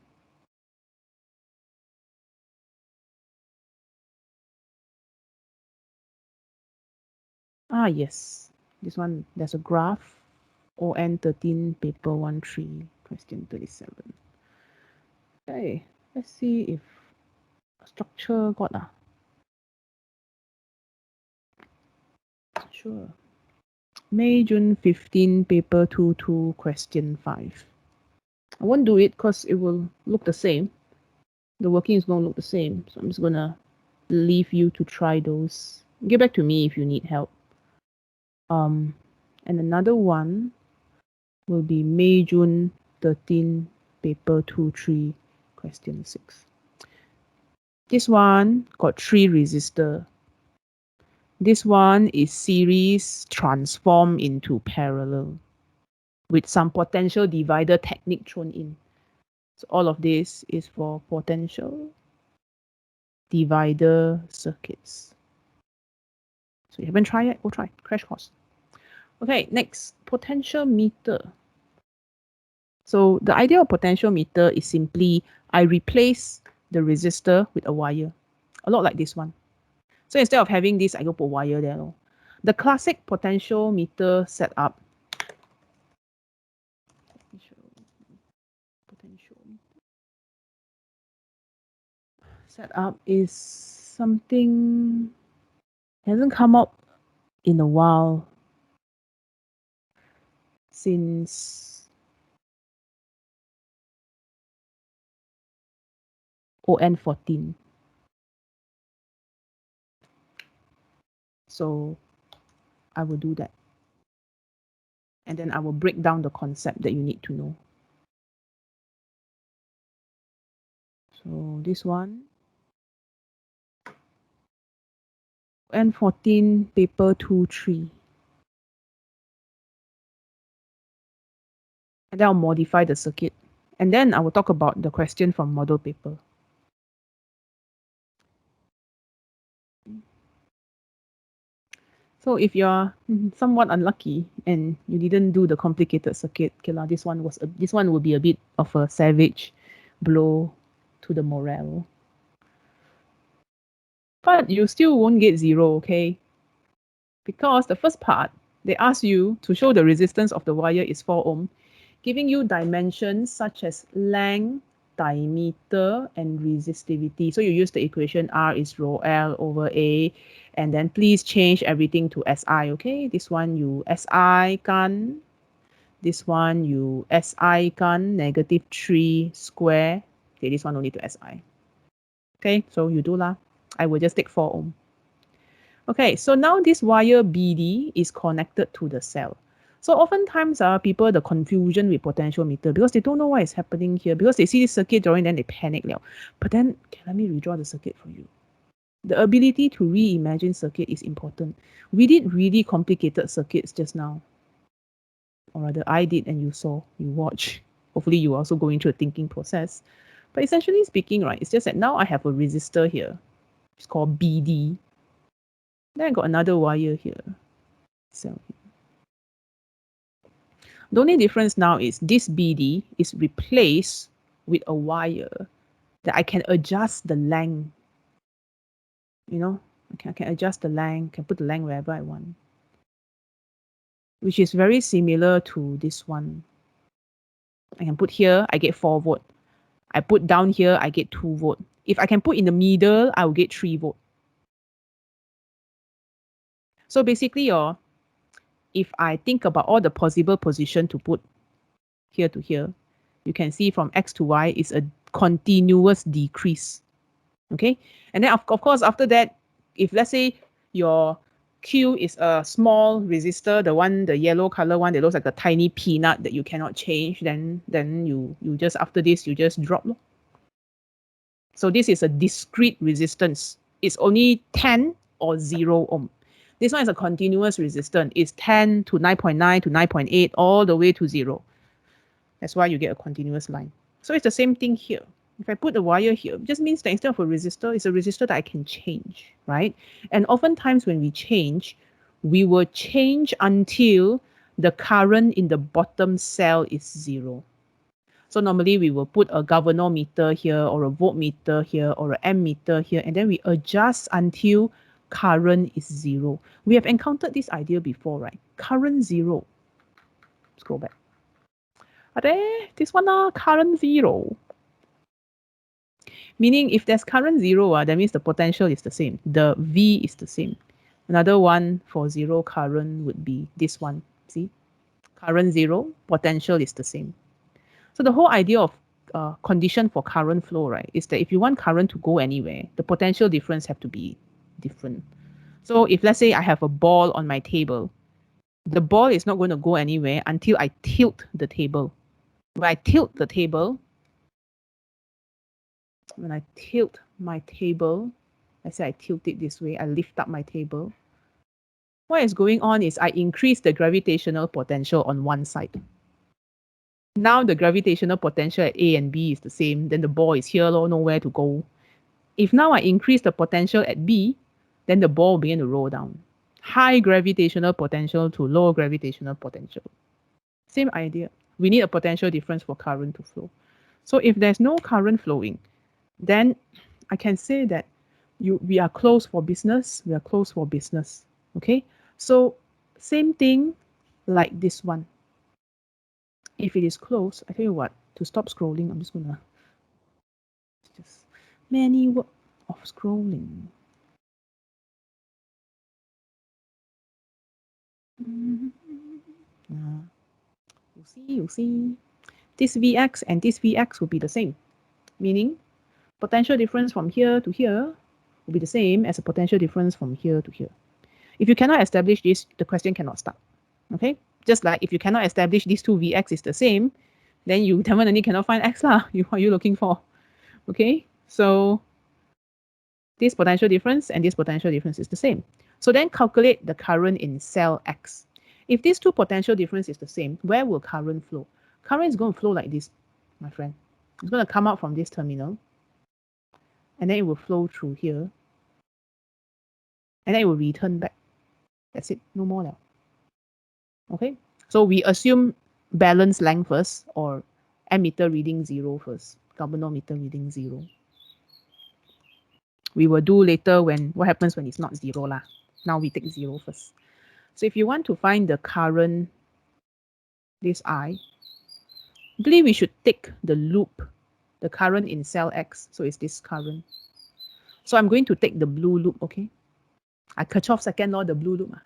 Yes, this one, there's a graph, ON13, paper 1-3, question 37. Okay, let's see if structure got Sure. May, June 15, paper 2-2, question 5. I won't do it because it will look the same. The working is going to look the same. So I'm just going to leave you to try those. Get back to me if you need help. And another one will be May, June 13, paper 2-3, question 6. This one got 3 resistor. This one is series transformed into parallel with some potential divider technique thrown in. So all of this is for potential divider circuits. So you haven't tried yet? Go try. Crash course. Okay, next, potentiometer. So the idea of potentiometer is simply I replace the resistor with a wire, a lot like this one. So instead of having this, I go put wire there. The classic potentiometer setup. Setup is something hasn't come up in a while since ON14. So I will do that. And then I will break down the concept that you need to know. So this one, ON14 paper 23. And then I'll modify the circuit. And then I will talk about the question from model paper. So if you're somewhat unlucky and you didn't do the complicated circuit, okay lah, this one will be a bit of a savage blow to the morale. But you still won't get 0, okay? Because the first part, they ask you to show the resistance of the wire is 4 ohm, giving you dimensions such as length, diameter, and resistivity. So you use the equation R is rho L over A, and then please change everything to SI, okay? This one you SI kan, this one you SI kan, -3 square. Okay, this one no need to SI. Okay, so you do lah. I will just take 4 ohm. Okay, so now this wire BD is connected to the cell. So oftentimes people, the confusion with potentiometer, because they don't know what is happening here, because they see this circuit drawing, then they panic now. But then, okay, let me redraw the circuit for you. The ability to reimagine circuit is important. We did really complicated circuits just now. Or rather, I did and you saw, you watch. Hopefully you also going through a thinking process. But essentially speaking, right, it's just that now I have a resistor here. It's called BD. Then I got another wire here. So the only difference now is this BD is replaced with a wire that I can adjust the length. You know, I can adjust the length, can put the length wherever I want. Which is very similar to this one. I can put here, I get 4 volt. I put down here, I get 2 volt. If I can put in the middle, I will get 3 volt. So basically, if I think about all the possible position to put here to here, you can see from X to Y is a continuous decrease. Okay, and then of course after that, if let's say your Q is a small resistor, the yellow color one that looks like a tiny peanut that you cannot change, then you just after this you just drop. So this is a discrete resistance. It's only 10 or 0 ohm. This one is a continuous resistance. It's 10 to 9.9 to 9.8 all the way to 0. That's why you get a continuous line. So it's the same thing here. If I put the wire here, it just means that instead of a resistor, it's a resistor that I can change, right? And oftentimes when we change, we will change until the current in the bottom cell is 0. So normally we will put a galvanometer here or a voltmeter here or an ammeter here, and then we adjust until current is 0. We have encountered this idea before, right? Current 0. Scroll back. This one current 0. Meaning if there's current 0, that means the potential is the same. The V is the same. Another one for 0 current would be this one. See? Current 0, potential is the same. So the whole idea of condition for current flow, right, is that if you want current to go anywhere, the potential difference have to be different. So if let's say I have a ball on my table, the ball is not going to go anywhere until I tilt the table. When I tilt the table, let's say I tilt it this way, I lift up my table. What is going on is I increase the gravitational potential on one side. Now the gravitational potential at A and B is the same, then the ball is here, nowhere to go. If now I increase the potential at B, then the ball will begin to roll down. High gravitational potential to low gravitational potential. Same idea. We need a potential difference for current to flow. So if there's no current flowing, then I can say that we are closed for business. We are closed for business. Okay. So same thing like this one. If it is closed, I tell you what, to stop scrolling, I'm just gonna just many work of scrolling. You see. This Vx and this Vx will be the same, meaning potential difference from here to here will be the same as a potential difference from here to here. If you cannot establish this, the question cannot start. Okay? Just like if you cannot establish these two Vx is the same, then you definitely cannot find x lah. What are you looking for? Okay? So this potential difference and this potential difference is the same. So then calculate the current in cell X. If these two potential difference is the same, where will current flow? Current is going to flow like this, my friend. It's going to come out from this terminal, and then it will flow through here, and then it will return back. That's it, no more now. Okay, so we assume balance length first, or ammeter reading 0 first, galvanometer reading 0. We will do later when what happens when it's not 0 lah. Now we take 0 first. So if you want to find the current, this I believe we should take the loop, the current in cell X. So it's this current. So I'm going to take the blue loop, okay? I Kirchhoff second law, the blue loop.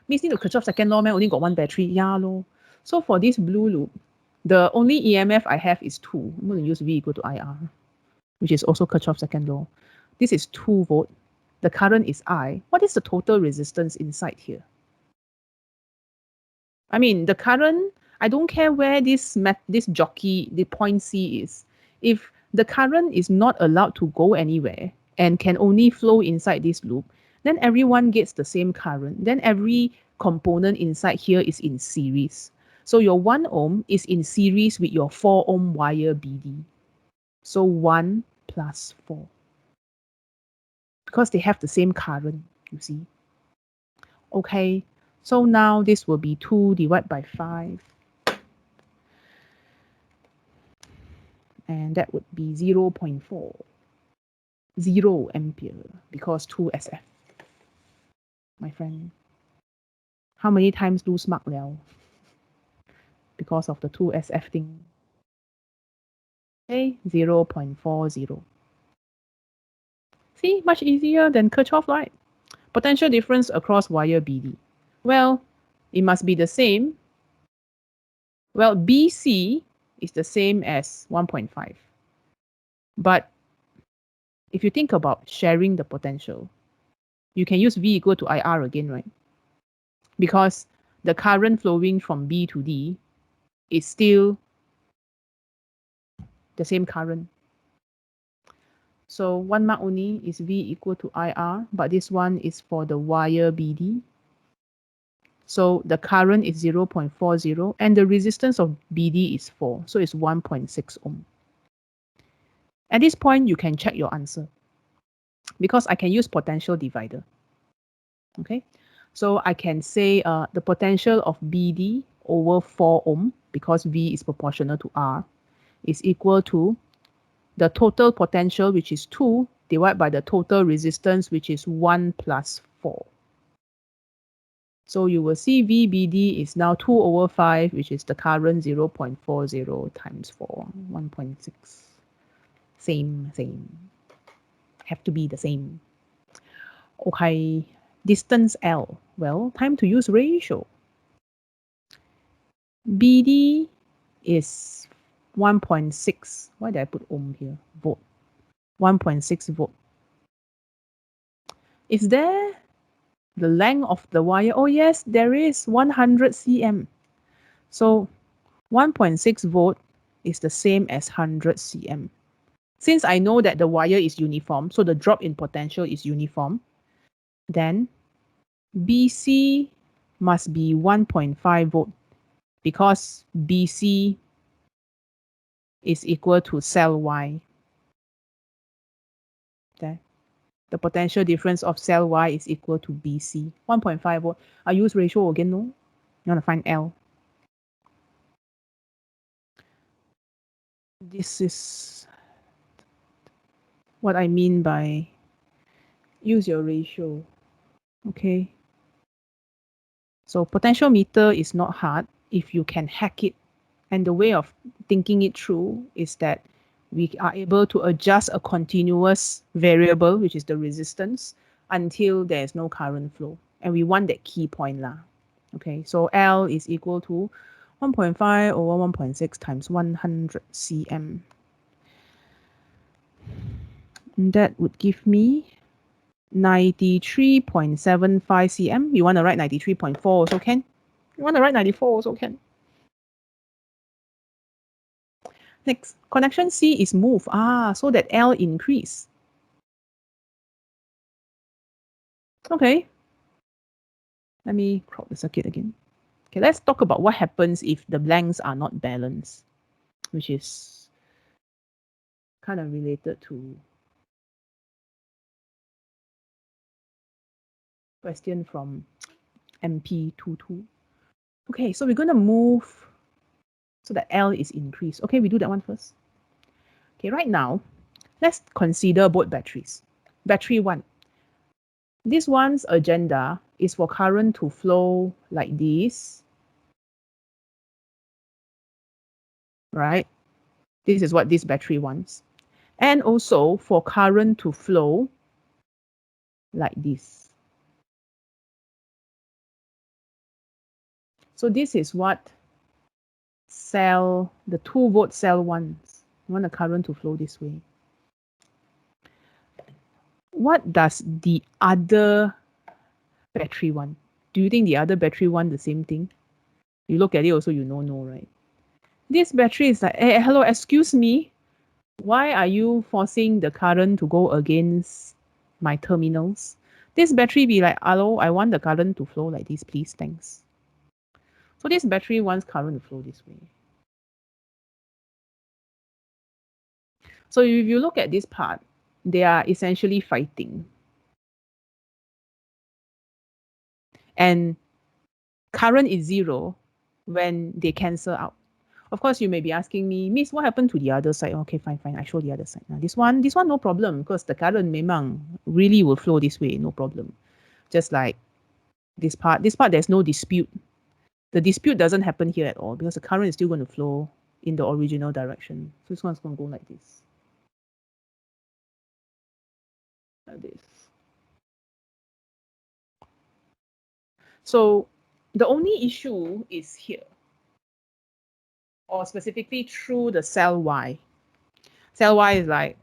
Means need to Kirchhoff second law, man, only got one battery. Yeah, lor. So for this blue loop, the only EMF I have is 2. I'm going to use V equal to IR, which is also Kirchhoff second law. This is 2 volt. The current is I. What is the total resistance inside here? I mean, the current, I don't care where this jockey, the point C is. If the current is not allowed to go anywhere and can only flow inside this loop, then everyone gets the same current. Then every component inside here is in series. So your 1 ohm is in series with your 4 ohm wire BD. So 1 plus 4. Because they have the same current, you see. Okay, so now this will be 2 divided by 5. And that would be 0.4. 0 ampere, because 2 SF. My friend. How many times lose mark liao? Because of the 2 SF thing. Okay, 0.40. See, much easier than Kirchhoff, right? Potential difference across wire BD. Well, it must be the same. Well, BC is the same as 1.5. But if you think about sharing the potential, you can use V equal to IR again, right? Because the current flowing from B to D is still the same current. So 1 mark only is V equal to IR, but this one is for the wire BD. So the current is 0.40 and the resistance of BD is 4. So it's 1.6 ohm. At this point, you can check your answer because I can use potential divider. Okay, so I can say the potential of BD over 4 ohm, because V is proportional to R, is equal to the total potential, which is 2, divided by the total resistance, which is 1 plus 4. So you will see VBD is now 2 over 5, which is the current 0.40 times 4, 1.6. Same. Have to be the same. Okay, distance L. Well, time to use ratio. BD is 1.6. Why did I put ohm here? Volt. 1.6 volt. Is there the length of the wire? Oh yes, there is 100 cm. So 1.6 volt is the same as 100 cm. Since I know that the wire is uniform, so the drop in potential is uniform, then BC must be 1.5 volt because BC is equal to cell Y. There. The potential difference of cell Y is equal to BC. 1.5 volt. I use ratio again, no? You want to find L. This is what I mean by use your ratio. Okay. So potentiometer is not hard if you can hack it. And the way of thinking it through is that we are able to adjust a continuous variable, which is the resistance, until there's no current flow. And we want that key point lah. Okay, so L is equal to 1.5 over 1.6 times 100 cm. And that would give me 93.75 cm. You want to write 93.4 also can. You want to write 94 also can. Next, connection C is move. So that L increase. Okay. Let me crop the circuit again. Okay, let's talk about what happens if the blanks are not balanced, which is kind of related to question from MP22. Okay, so we're going to move so that L is increased. Okay, we do that one first. Okay, right now, let's consider both batteries. Battery 1. This one's agenda is for current to flow like this. Right? This is what this battery wants. And also for current to flow like this. So this is what the 2-volt cell wants. You want the current to flow this way. What does the other battery want? Do you think the other battery want the same thing? You look at it also, you know, no, right? This battery is like, hey, hello, excuse me. Why are you forcing the current to go against my terminals? This battery be like, hello, I want the current to flow like this, please, thanks. So this battery wants current to flow this way. So if you look at this part, they are essentially fighting. And current is 0 when they cancel out. Of course, you may be asking me, Miss, what happened to the other side? Okay, fine. I show the other side. Now, this one, no problem, because the current memang really will flow this way, no problem. Just like this part, there's no dispute. The dispute doesn't happen here at all because the current is still going to flow in the original direction. So this one's going to go like this. Like this. So the only issue is here, or specifically through the cell Y. Cell Y is like,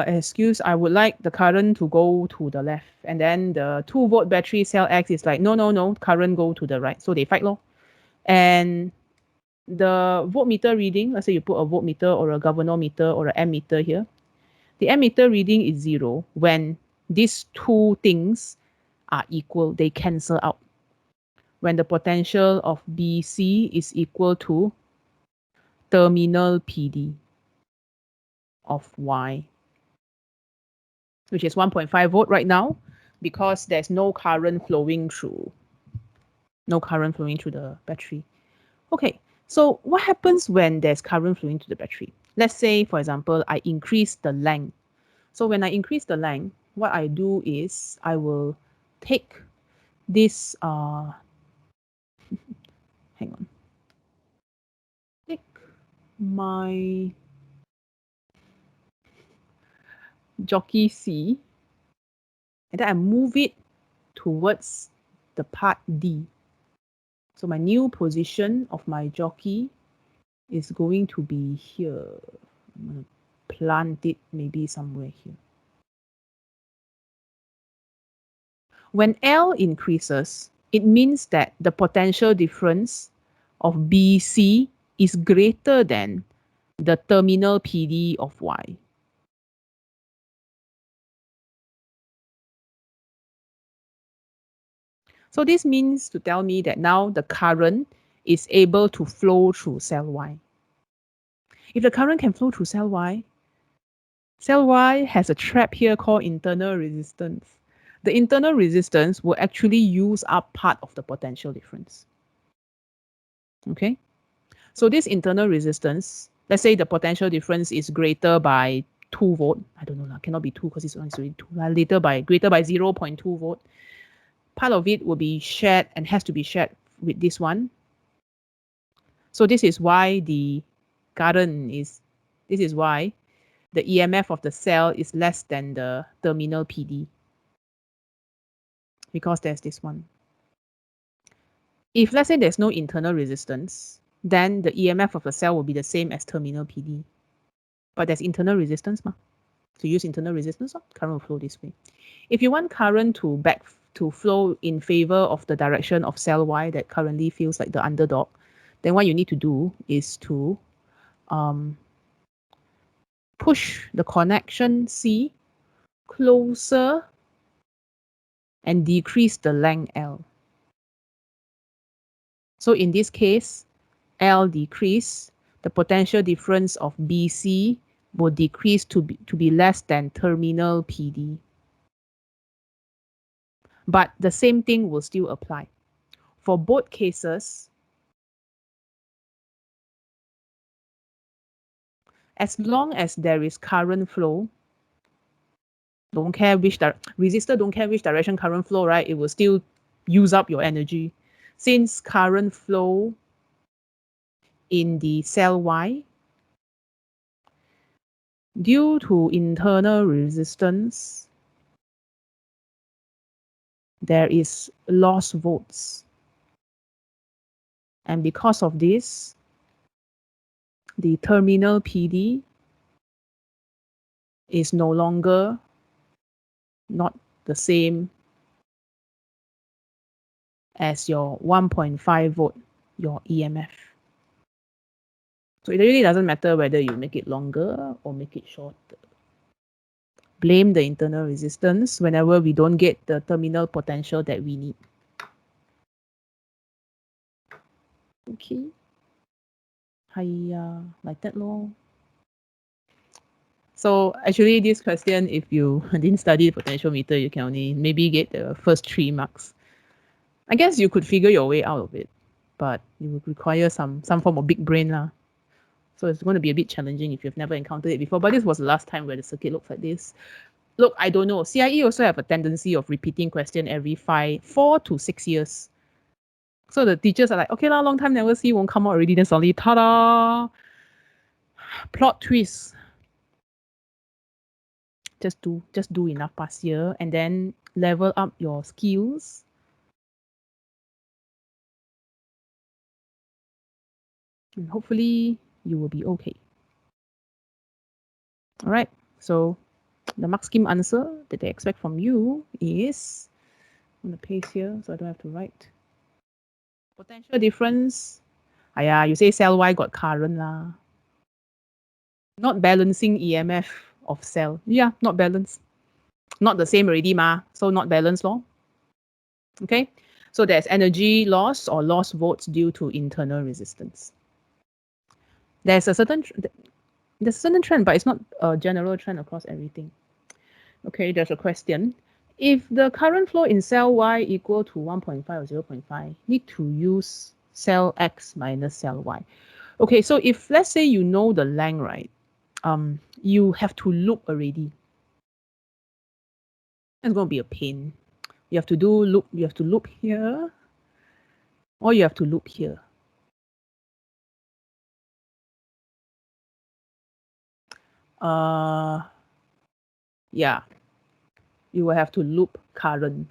excuse, I would like the current to go to the left. And then the 2-volt battery cell X is like, no, current go to the right. So they fight lor. And the voltmeter reading, let's say you put a voltmeter or a galvanometer or an ammeter here. The ammeter reading is 0 when these two things are equal. They cancel out. When the potential of BC is equal to terminal PD of Y, which is 1.5 volt right now, because there's no current flowing through. No current flowing through the battery. Okay, so what happens when there's current flowing through the battery? Let's say, for example, I increase the length. So when I increase the length, what I do is I will take this, hang on. Take my jockey C, and then I move it towards the part D. So my new position of my jockey is going to be here. I'm going to plant it maybe somewhere here. When L increases, it means that the potential difference of BC is greater than the terminal PD of Y. So this means to tell me that now the current is able to flow through cell Y. If the current can flow through cell Y has a trap here called internal resistance. The internal resistance will actually use up part of the potential difference. Okay? So this internal resistance, let's say the potential difference is greater by 2 volt. I don't know, cannot be 2 because it's already 2. Greater by 0.2 volt. Part of it will be shared and has to be shared with this one. So this is why the current is, this is why the EMF of the cell is less than the terminal PD. Because there's this one. If let's say there's no internal resistance, then the EMF of the cell will be the same as terminal PD. But there's internal resistance, to use internal resistance, current will flow this way. If you want current to flow in favor of the direction of cell Y that currently feels like the underdog, then what you need to do is to push the connection C closer and decrease the length L. So in this case, L decrease, the potential difference of BC will decrease to be less than terminal PD. But the same thing will still apply. For both cases, as long as there is current flow, don't care which resistor, don't care which direction current flow, right? It will still use up your energy. Since current flow in the cell Y, due to internal resistance, there is lost volts. And because of this, the terminal PD is no longer not the same as your 1.5 volt, your EMF. So it really doesn't matter whether you make it longer or make it shorter. Blame the internal resistance whenever we don't get the terminal potential that we need. Okay. Hiya, like that lor. So actually this question, if you didn't study the potentiometer, you can only maybe get the first 3 marks. I guess you could figure your way out of it, but it would require some form of big brain lah. So it's going to be a bit challenging if you've never encountered it before. But this was the last time where the circuit looks like this. Look, I don't know. CAIE also have a tendency of repeating question every 4 to 6 years. So the teachers are like, okay lah, long time never see, won't come out already. Then suddenly, ta-da! Plot twist. Just do enough past year and then level up your skills. And hopefully you will be okay. All right, so the mark scheme answer that they expect from you is, I'm going to paste here so I don't have to write. Potential difference. You say cell Y got current lah. Not balancing EMF of cell. Yeah, not balanced. Not the same already ma, so not balanced lor. Okay, so there's energy loss or lost volts due to internal resistance. There's a certain trend, but it's not a general trend across everything. Okay, there's a question. If the current flow in cell Y equal to 1.5 or 0.5, need to use cell X minus cell Y. Okay, so if let's say you know the length, right, you have to loop already. It's going to be a pain. You have to loop here, or you have to loop here. Yeah, you will have to loop current.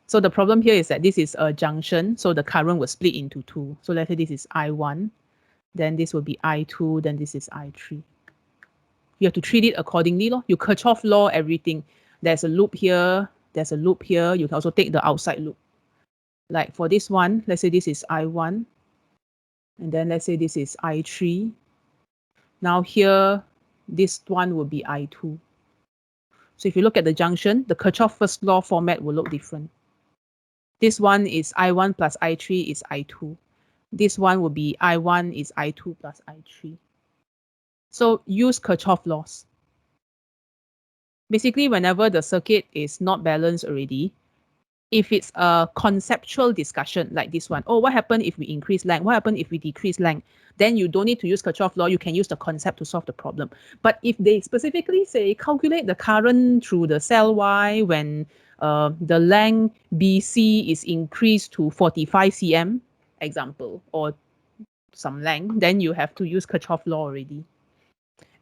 So the problem here is that this is a junction, so the current will split into 2. So let's say this is I1, then this will be I2, then this is I3. You have to treat it accordingly. You Kirchhoff law everything. There's a loop here, there's a loop here. You can also take the outside loop. Like for this one, let's say this is I1, and then let's say this is I3. Now here, this one will be I2. So if you look at the junction, the Kirchhoff first law format will look different. This one is I1 plus I3 is I2. This one will be I1 is I2 plus I3. So use Kirchhoff laws. Basically, whenever the circuit is not balanced already, if it's a conceptual discussion like this one, oh, what happened if we increase length? What happened if we decrease length? Then you don't need to use Kirchhoff law. You can use the concept to solve the problem. But if they specifically say calculate the current through the cell Y when the length BC is increased to 45 cm, example, or some length, then you have to use Kirchhoff law already.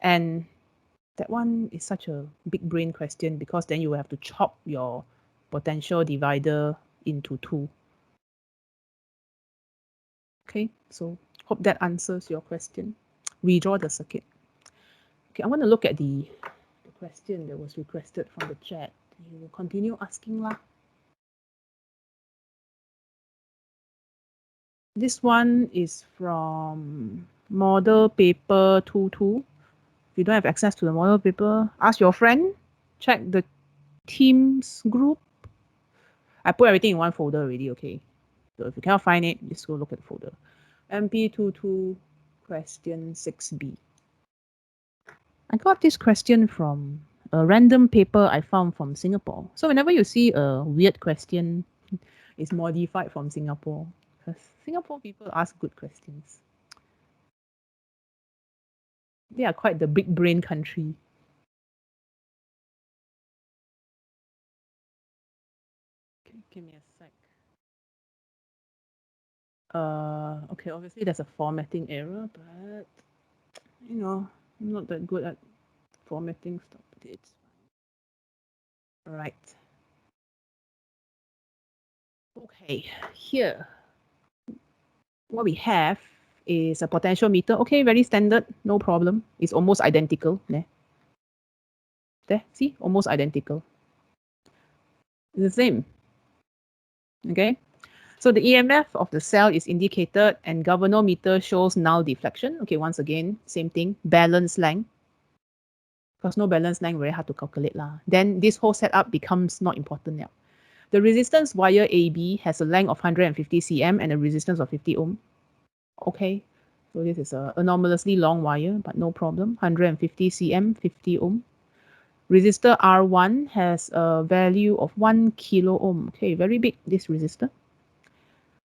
And that one is such a big brain question because then you will have to chop your potential divider into two. Okay, so hope that answers your question. Redraw the circuit. Okay, I want to look at the question that was requested from the chat. You will continue asking lah. This one is from model paper 22. If you don't have access to the model paper, ask your friend, check the Teams group. I put everything in one folder already, okay? So if you cannot find it, just go look at the folder. MP22 question 6b. I got this question from a random paper I found from Singapore. So whenever you see a weird question, it's modified from Singapore. Because Singapore people ask good questions. They are quite the big brain country. Okay, give me a sec. Okay, obviously there's a formatting error, but you know, I'm not that good at formatting stuff. It's fine. Right. Okay, here what we have is a potentiometer. Okay, very standard, no problem. It's almost identical. There, see, almost identical. It's the same. Okay, so the EMF of the cell is indicated and galvanometer shows null deflection. Okay, once again, same thing, balance length. Because no balance length, very hard to calculate lah. Then this whole setup becomes not important now. The resistance wire AB has a length of 150 cm and a resistance of 50 ohm. Okay, so this is an anomalously long wire, but no problem. 150 cm, 50 ohm. Resistor R1 has a value of 1 kilo ohm. Okay, very big, this resistor.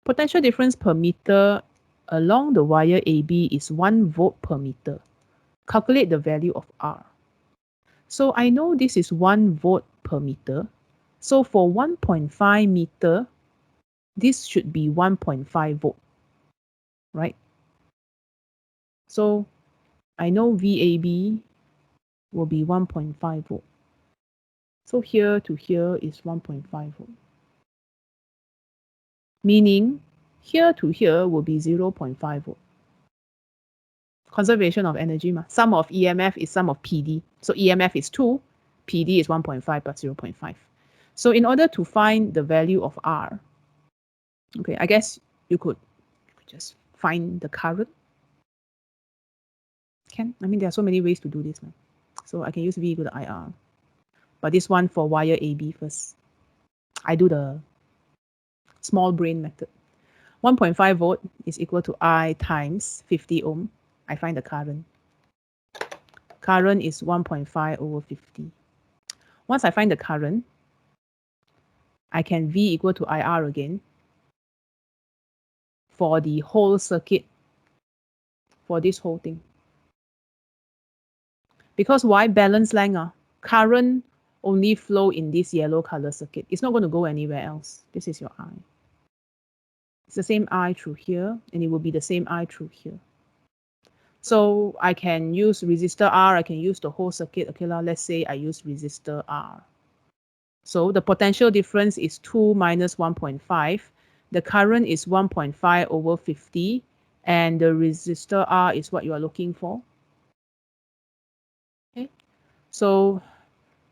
Potential difference per meter along the wire AB is 1 volt per meter. Calculate the value of R. So I know this is 1 volt per meter. So for 1.5 meter, this should be 1.5 volt, right? So I know VAB will be 1.5 volt. So here to here is 1.5 volt. Meaning here to here will be 0.5 volt. Conservation of energy. Sum of EMF is sum of PD. So EMF is 2, PD is 1.5 plus 0.5. So in order to find the value of R, okay, I guess you could just find the current. I mean, there are so many ways to do this. So I can use V equal to IR. But this one for wire AB first. I do the small brain method. 1.5 volt is equal to I times 50 ohm. I find the current. Current is 1.5 over 50. Once I find the current, I can V equal to IR again for the whole circuit, for this whole thing. Because why balance length? Current only flow in this yellow color circuit. It's not going to go anywhere else. This is your I. It's the same I through here, and it will be the same I through here. So I can use resistor R, I can use the whole circuit. Okay, let's say I use resistor R. So the potential difference is 2 minus 1.5. The current is 1.5 over 50, and the resistor R is what you are looking for. Okay, so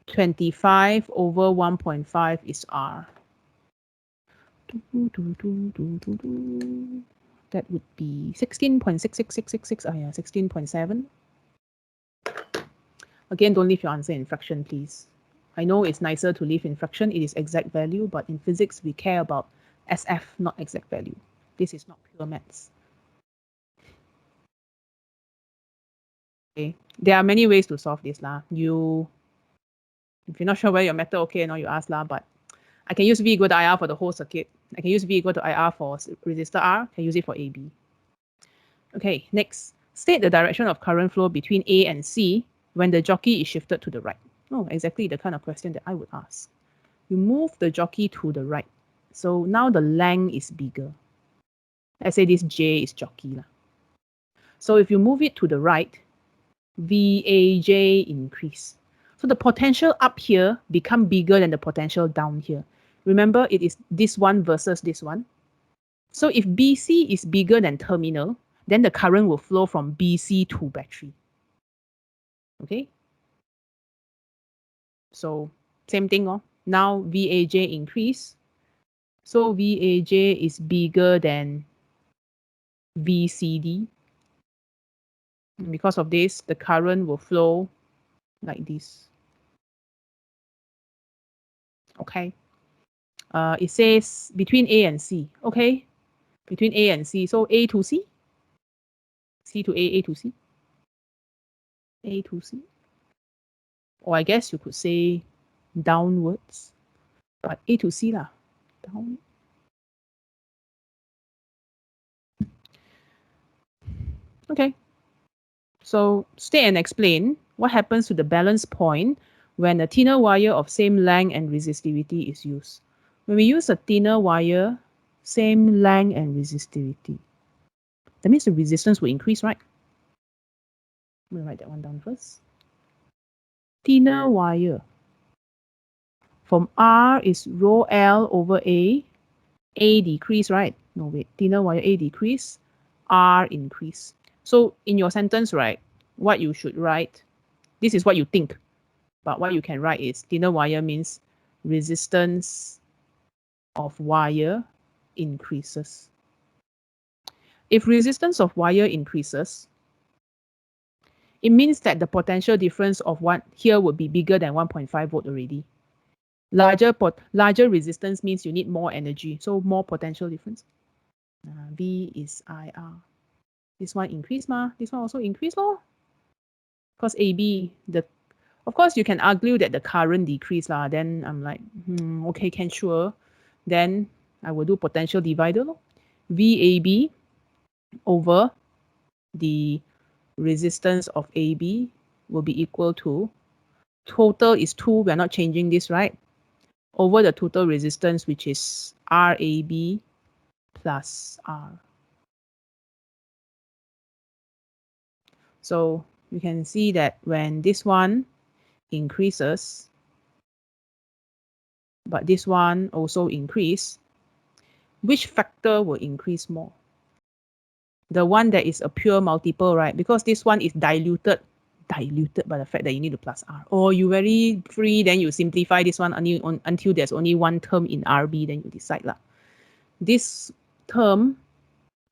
25 over 1.5 is R. That would be 16.66666. Oh yeah, 16.7. Again, don't leave your answer in fraction, please. I know it's nicer to leave in fraction. It is exact value, but in physics, we care about SF, not exact value. This is not pure maths. Okay. There are many ways to solve this lah. If you're not sure whether your method okay or not, you ask lah. But I can use V equal to IR for the whole circuit. I can use V equal to IR for resistor R. I can use it for AB. Okay, next. State the direction of current flow between A and C when the jockey is shifted to the right. Oh, exactly the kind of question that I would ask. You move the jockey to the right. So now the length is bigger. Let's say this J is jockey lah. So if you move it to the right, VAJ increase. So the potential up here become bigger than the potential down here. Remember, it is this one versus this one. So if BC is bigger than terminal, then the current will flow from BC to battery. Okay? So same thing. Now VAJ increase. So VAJ is bigger than VCD. And because of this, the current will flow like this. Okay. It says between A and C. Okay. Between A and C. So A to C. C to A to C. A to C. Or I guess you could say downwards. But A to C lah. Down. Okay. So state and explain what happens to the balance point when a thinner wire of same length and resistivity is used. When we use a thinner wire, same length and resistivity. That means the resistance will increase, right? I'm going to write that one down first. Thinner wire. From R is rho L over A. A decrease, right? No, wait. Thinner wire A decrease. R increase. So in your sentence, right, what you should write, this is what you think. But what you can write is thinner wire means resistance of wire increases. If resistance of wire increases, it means that the potential difference of one here would be bigger than 1.5 volt already. Larger resistance means you need more energy, so more potential difference. V is IR. This one increase ma, this one also increase lor. Because AB, of course you can argue that the current decrease lah. Then I'm like, okay, can sure. Then I will do potential divider lor. VAB over the resistance of AB will be equal to, total is 2, we're not changing this, right? Over the total resistance, which is RAB plus R. So you can see that when this one increases, but this one also increase, which factor will increase more? The one that is a pure multiple, right? Because this one is diluted by the fact that you need to plus R. Or you very free, then you simplify this one until there's only one term in RB, then you decide lah. This term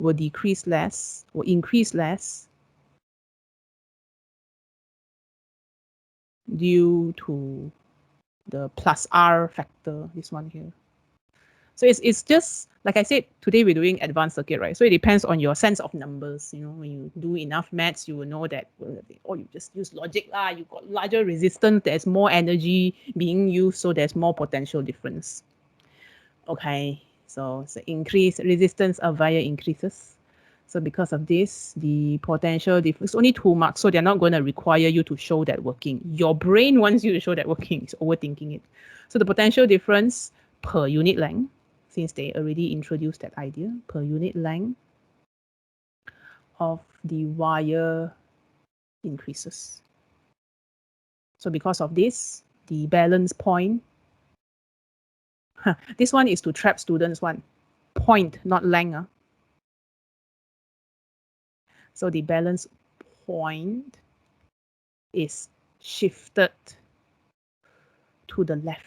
will decrease less, will increase less due to the plus R factor, this one here. So it's just, like I said, today we're doing advanced circuit, right? So it depends on your sense of numbers. You know, when you do enough maths, you will know that, or you just use logic lah. You got larger resistance, there's more energy being used, so there's more potential difference. Okay, so increase resistance of wire increases. So because of this, the potential difference, only 2 marks, so they're not going to require you to show that working. Your brain wants you to show that working, it's overthinking it. So the potential difference per unit length, since they already introduced that idea, per unit length of the wire increases. So because of this, the balance point, this one is to trap students one, point, not length. So the balance point is shifted to the left.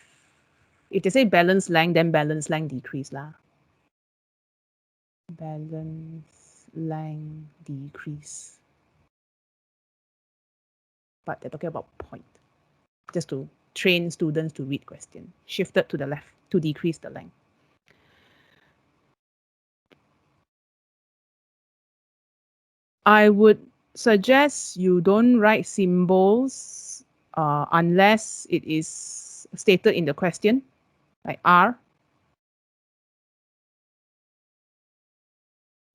If they say balance length, then balance length decrease lah. Balance length decrease. But they're talking about point. Just to train students to read question. Shifted to the left to decrease the length. I would suggest you don't write symbols unless it is stated in the question, like R.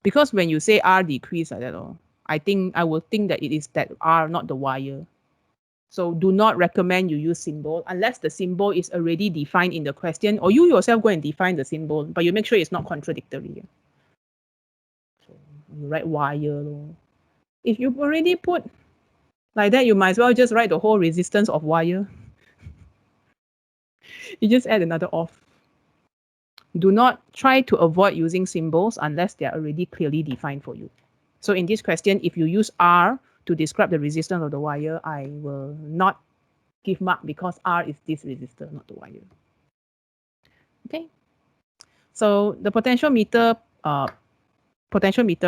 Because when you say R decrease like that, I will think that it is that R, not the wire. So do not recommend you use symbol unless the symbol is already defined in the question, or you yourself go and define the symbol, but you make sure it's not contradictory. So you write wire. If you've already put like that, you might as well just write the whole resistance of wire. You just add another off. Do not try to avoid using symbols unless they are already clearly defined for you. So in this question, if you use R to describe the resistance of the wire, I will not give mark because R is this resistor, not the wire. Okay. So the potentiometer,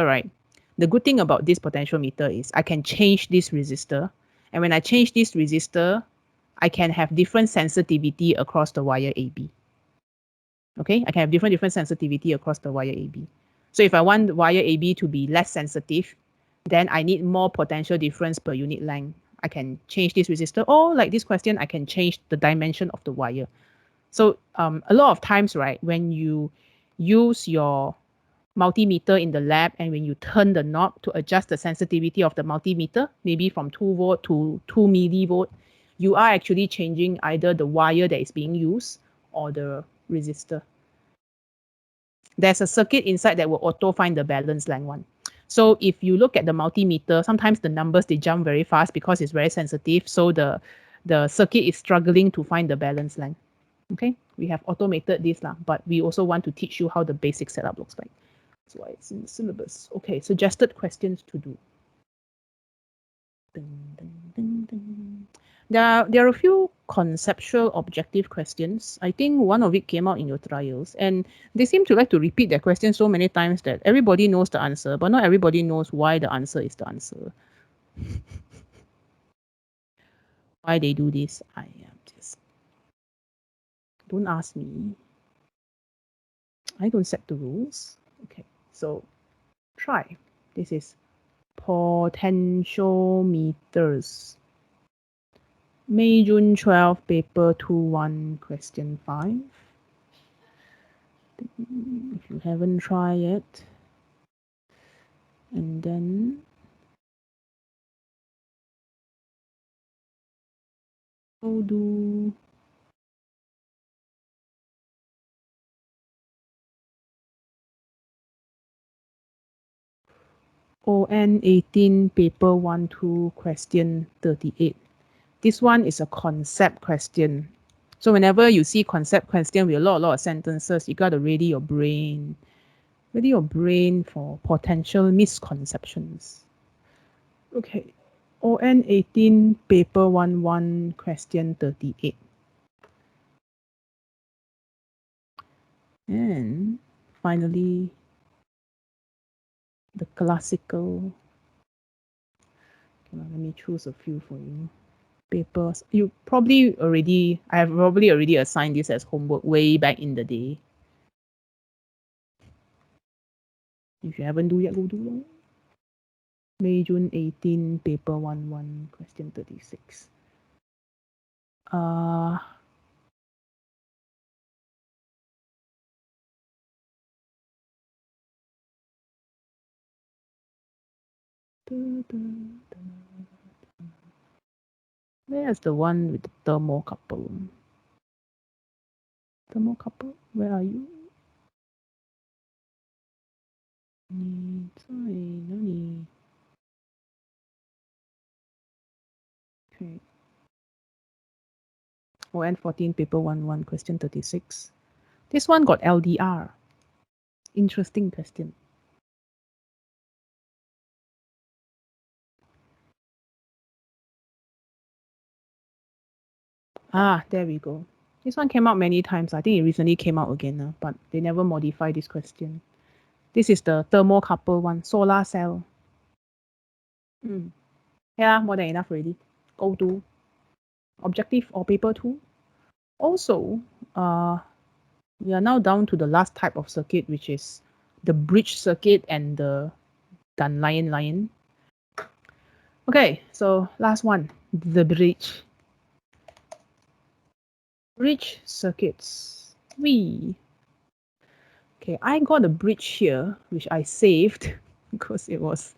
right? The good thing about this potentiometer is I can change this resistor. And when I change this resistor, I can have different sensitivity across the wire AB. Okay, I can have different sensitivity across the wire AB. So if I want the wire AB to be less sensitive, then I need more potential difference per unit length. I can change this resistor, or like this question, I can change the dimension of the wire. So a lot of times, right, when you use your multimeter in the lab and when you turn the knob to adjust the sensitivity of the multimeter, maybe from 2 volt to 2 millivolt, you are actually changing either the wire that is being used or the resistor. There's a circuit inside that will auto find the balance length one. So if you look at the multimeter, sometimes the numbers, they jump very fast because it's very sensitive. So the circuit is struggling to find the balance length. Okay, we have automated this, but we also want to teach you how the basic setup looks like. That's why it's in the syllabus. Okay, suggested questions to do. Dun, dun, dun, dun. There are a few conceptual objective questions. I think one of it came out in your trials, and they seem to like to repeat their question so many times that everybody knows the answer, but not everybody knows why the answer is the answer. Why they do this, I am just... Don't ask me. I don't set the rules. Okay, so try. This is potentiometers. May, June 12, paper 21, question 5. If you haven't tried it, and then go do ON18 paper 12, question 38. This one is a concept question. So whenever you see concept question with a lot of sentences, you gotta ready your brain. Ready your brain for potential misconceptions. Okay. ON18 paper 11, question 38. And finally, the classical. Let me choose a few for you. Papers. I have probably already assigned this as homework way back in the day. If you haven't do yet, go do it. May, June 18, paper 11, question 36. Where's the one with the thermocouple? Thermocouple, where are you? Okay. ON14 paper 11, question 36. This one got LDR. Interesting question. There we go. This one came out many times. I think it recently came out again, but they never modify this question. This is the thermocouple one, solar cell. Yeah, more than enough already. Go to objective or paper 2. Also, we are now down to the last type of circuit, which is the bridge circuit and the Dunn line. Okay, so last one, the bridge. Bridge circuits. Okay, I got a bridge here, which I saved because it was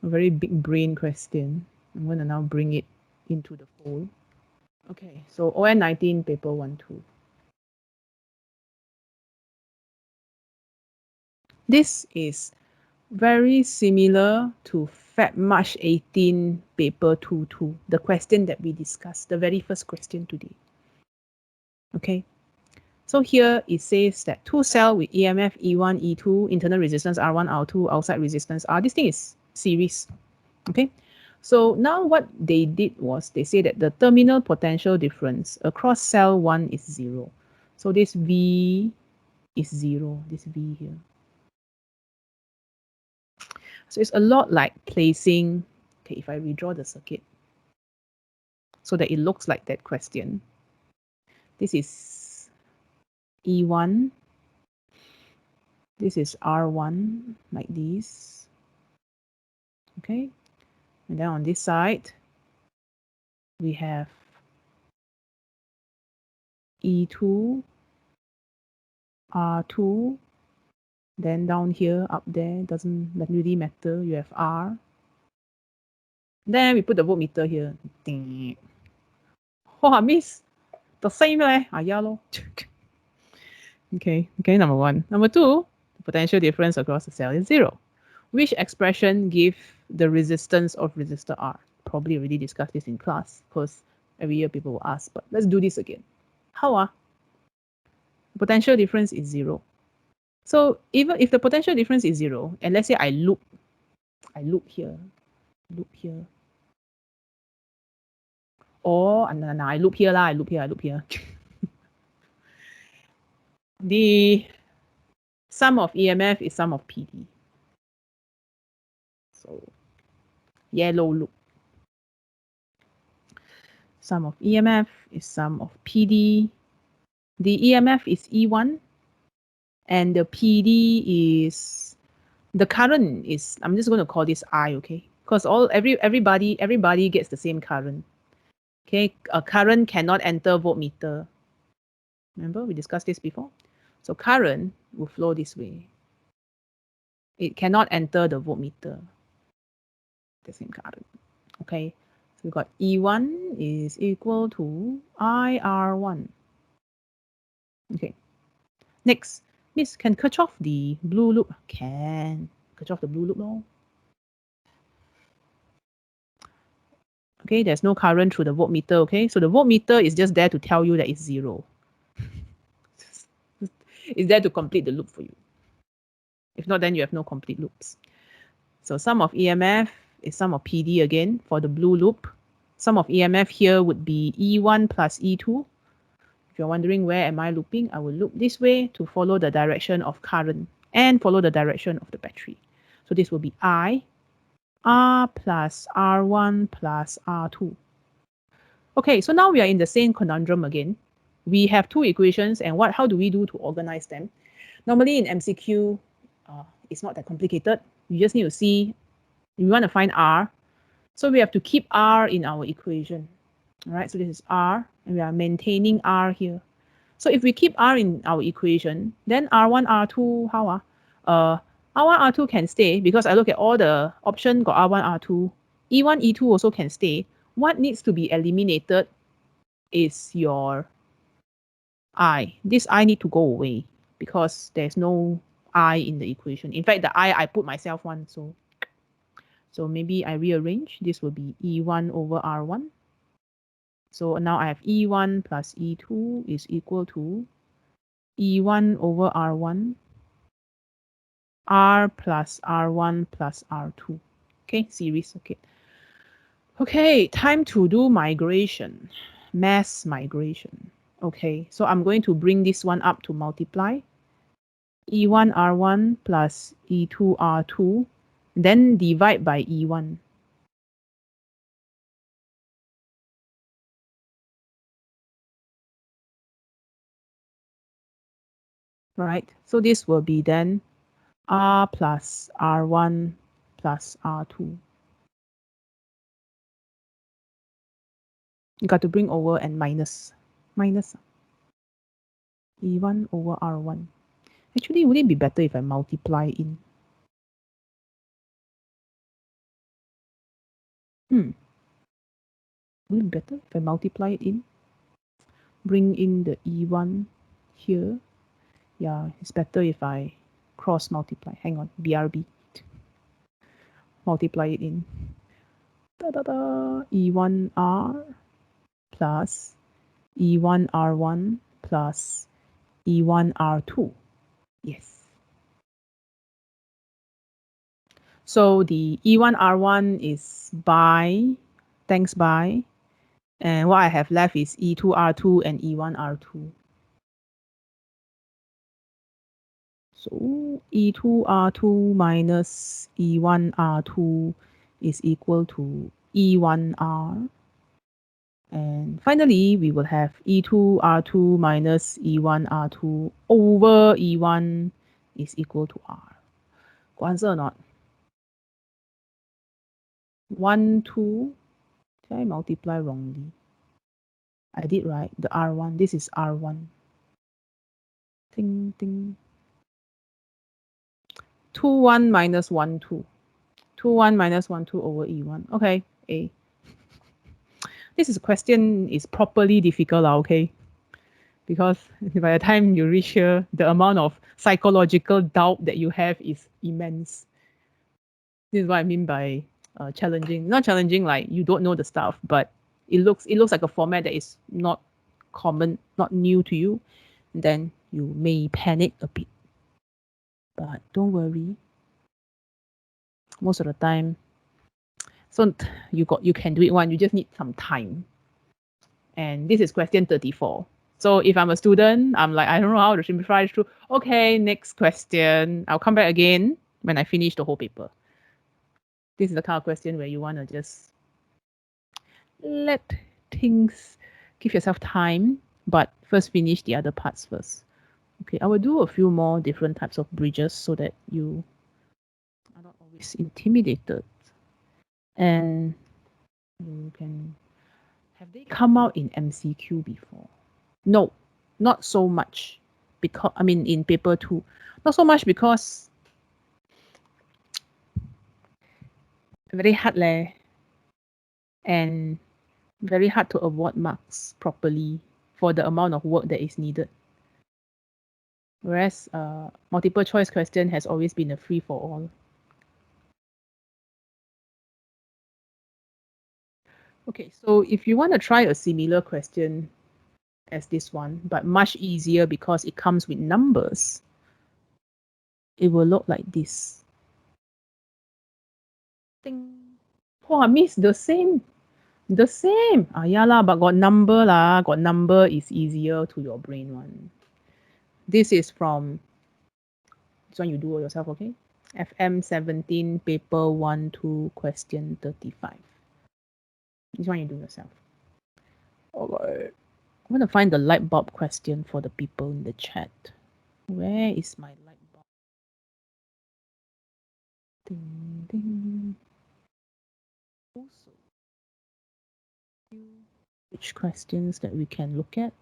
a very big brain question. I'm going to now bring it into the fold. Okay, so ON19 paper 1-2. This is very similar to Feb March 18 paper 2-2, the question that we discussed, the very first question today. Okay, so here it says that two cell with EMF E1, E2, internal resistance R1, R2, outside resistance R. This thing is series. Okay, so now what they did was they say that the terminal potential difference across cell 1 is 0. So this V is 0, this V here. So it's a lot like placing, okay, if I redraw the circuit so that it looks like that question. This is E1. This is R1, like this. Okay. And then on this side, we have E2, R2. Then down here, up there, doesn't really matter. You have R. Then we put the voltmeter here. Ding. Oh, miss. The same leh. Ah, yeah, lor. Okay, number one. Number two, the potential difference across the cell is 0. Which expression give the resistance of resistor R? Probably already discussed this in class because every year people will ask, but let's do this again. How? Potential difference is 0. So even if the potential difference is 0, and let's say I loop here, or no, I loop here, I loop here. The sum of EMF is sum of PD. So yellow loop. Sum of EMF is sum of PD. The EMF is E1, and the PD is, the current is, I'm just going to call this I, okay? Because everybody gets the same current. Okay, a current cannot enter voltmeter. Remember we discussed this before? So current will flow this way. It cannot enter the voltmeter. The same current. Okay, so we got E1 is equal to IR1. Okay, next, Miss, can Kirchhoff the blue loop? Can. Kirchhoff the blue loop, no? Okay, there's no current through the voltmeter, okay? So the voltmeter is just there to tell you that it's 0. It's there to complete the loop for you. If not, then you have no complete loops. So sum of EMF is sum of PD again for the blue loop. Sum of EMF here would be E1 plus E2. If you're wondering where am I looping, I will loop this way to follow the direction of current and follow the direction of the battery. So this will be I, R plus R1 plus R2. Okay, so now we are in the same conundrum again. We have two equations, and how do we do to organize them? Normally in MCQ, it's not that complicated. You just need to see, we want to find R. So we have to keep R in our equation. All right, so this is R, and we are maintaining R here. So if we keep R in our equation, then R1, R2, how? R1, R2 can stay because I look at all the options got R1, R2. E1, E2 also can stay. What needs to be eliminated is your I. This I need to go away because there's no I in the equation. In fact, the I put myself one, so maybe I rearrange. This will be E1 over R1. So now I have E1 plus E2 is equal to E1 over R1, R plus R1 plus R2. Okay, series circuit. Okay, time to do migration, mass migration. Okay, so I'm going to bring this one up to multiply. E1 R1 plus E2 R2, then divide by E1. Right, so this will be then R plus R1 plus R2. You got to bring over and minus E1 over R1. Actually, would it be better if I multiply in? Would it be better if I multiply it in? Bring in the E1 here. Yeah, it's better if I cross multiply. Hang on, BRB. Multiply it in. E1R plus E1R1 plus E1R2. Yes. So the E1R1 is by, thanks by, and what I have left is E2R2 and E1R2. So E2R2 minus E1R2 is equal to E1R. And finally, we will have E2R2 minus E1R2 over E1 is equal to R. Got answer or not? 1, 2. Did I multiply wrongly? I did right. The R1. This is R1. Ding, ding. 2, 1 minus 1, 2. 2, 1 minus 1, 2 over E1. Okay, A. This is a question is properly difficult, okay? Because by the time you reach here, the amount of psychological doubt that you have is immense. This is what I mean by challenging. Not challenging like you don't know the stuff, but it looks like a format that is not common, not new to you. Then you may panic a bit. But don't worry. Most of the time, so you can do it one. You just need some time. And this is question 34. So if I'm a student, I'm like, I don't know how to simplify it through. Okay, next question. I'll come back again when I finish the whole paper. This is the kind of question where you want to just let things, give yourself time, but first finish the other parts first. Okay, I will do a few more different types of bridges so that you are not always intimidated. And you can, have they come out in MCQ before? No, not so much. Because, I mean, in paper 2, not so much because very hard leh. And very hard to award marks properly for the amount of work that is needed. Whereas multiple choice question has always been a free for all. Okay, so if you want to try a similar question as this one, but much easier because it comes with numbers, it will look like this. Ding. Oh, miss, the same. The same. Ah, yeah lah, but got number lah. Got number is easier to your brain one. This is from, this one you do yourself, okay? FM17 paper 1-2 question 35. This one you do yourself. Alright. I'm going to find the light bulb question for the people in the chat. Where is my light bulb? Ding, ding. Also, which questions that we can look at?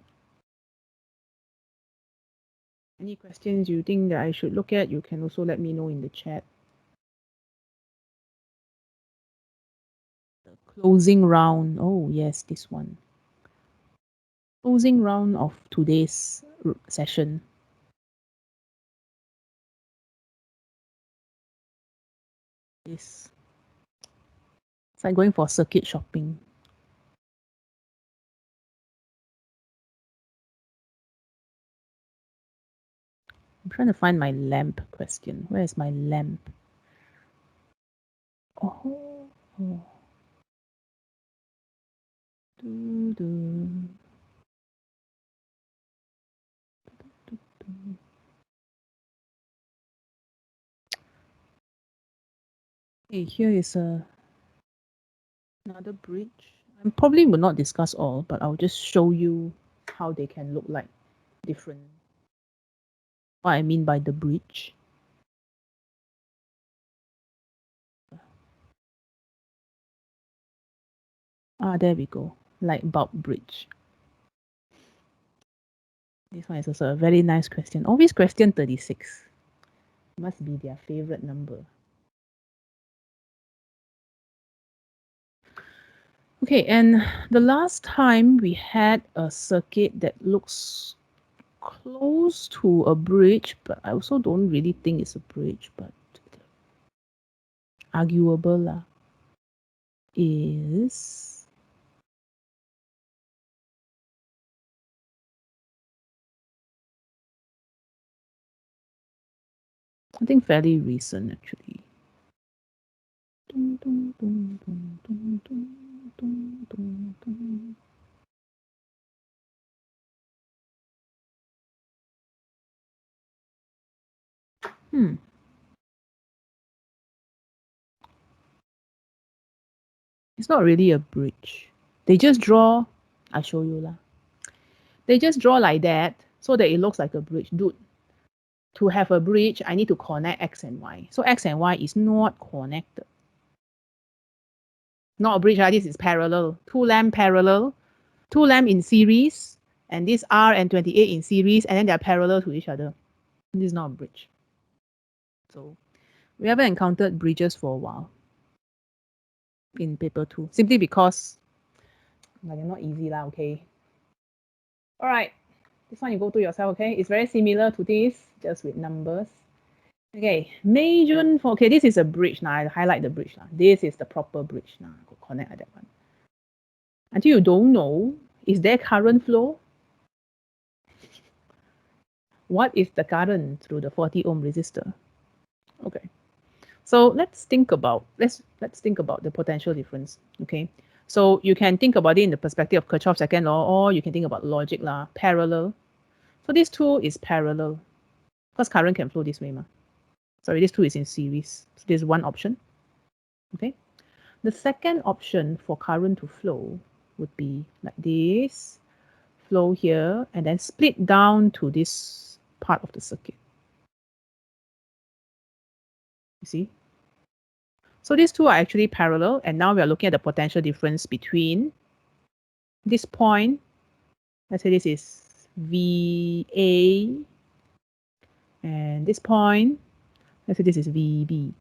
Any questions you think that I should look at, you can also let me know in the chat. The closing round. Oh, yes, this one. Closing round of today's session. It's like going for circuit shopping. I'm trying to find my lamp question. Where is my lamp? Oh. Okay, here is another bridge. I probably will not discuss all, but I'll just show you how they can look like different. What I mean by the bridge. Ah, there we go. light bulb bridge? This one is also a very nice question. Always question 36. Must be their favorite number. Okay, and the last time we had a circuit that looks close to a bridge, but I also don't really think it's a bridge, but arguable lah, is I think fairly recent actually. It's not really a bridge. They just draw, I'll show you lah. They just draw like that so that it looks like a bridge. Dude, to have a bridge, I need to connect X and Y. So X and Y is not connected. Not a bridge, this is parallel. Two lamp parallel, two lamp in series, and this R and 28 in series, and then they're parallel to each other. This is not a bridge. So we haven't encountered bridges for a while in paper 2, simply because they're not easy lah, okay? All right, this one you go to yourself, okay? It's very similar to this, just with numbers. Okay, Meijun for, okay, this is a bridge now. I highlight the bridge now. This is the proper bridge now. Go connect at that one. Until you don't know, is there current flow? What is the current through the 40 ohm resistor? Okay, so let's think about the potential difference. Okay, so you can think about it in the perspective of Kirchhoff's second law, or you can think about logic lah, parallel. So this two is parallel because current can flow this way, ma. Sorry, this two is in series. So there's one option. Okay, the second option for current to flow would be like this, flow here, and then split down to this part of the circuit. You see? So these two are actually parallel, and now we are looking at the potential difference between this point. Let's say this is VA, and this point, let's say this is VB.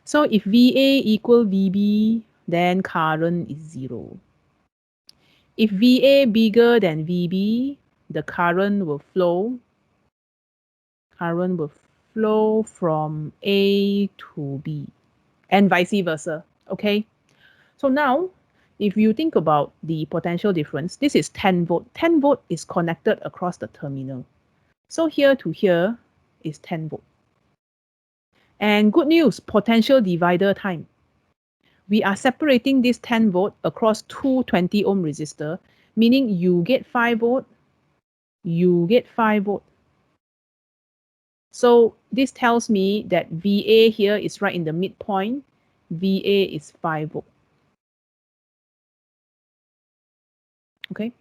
So if VA equal VB, then current is 0. If VA bigger than VB, the current will flow from A to B, and vice versa. Okay, so now if you think about the potential difference, this is 10 volt. 10 volt is connected across the terminal. So here to here is 10 volt. And good news, potential divider time. We are separating this 10 volt across two 20 ohm resistor, meaning you get 5 volt, you get 5 volt. So this tells me that VA here is right in the midpoint. VA is 5 volt. Okay,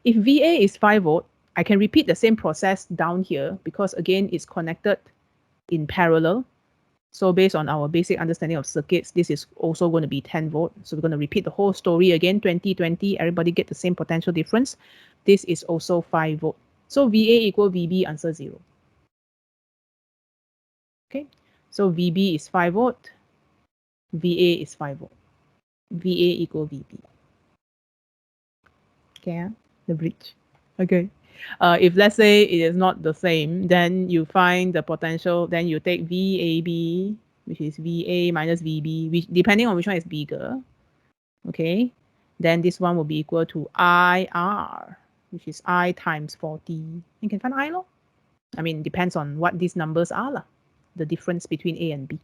if VA is 5 volt, I can repeat the same process down here because again, it's connected in parallel. So based on our basic understanding of circuits, this is also going to be 10 volt. So we're going to repeat the whole story again, 20, everybody get the same potential difference. This is also 5 volt. So VA equal VB, answer 0. Okay, so VB is 5 volt, VA is 5 volt. VA equal VB. Okay, the bridge. Okay. If let's say it is not the same, then you find the potential, then you take VAB, which is VA minus VB, which depending on which one is bigger. Okay, then this one will be equal to IR, which is I times 40. You can find I lor. I mean, depends on what these numbers are lah, the difference between A and B.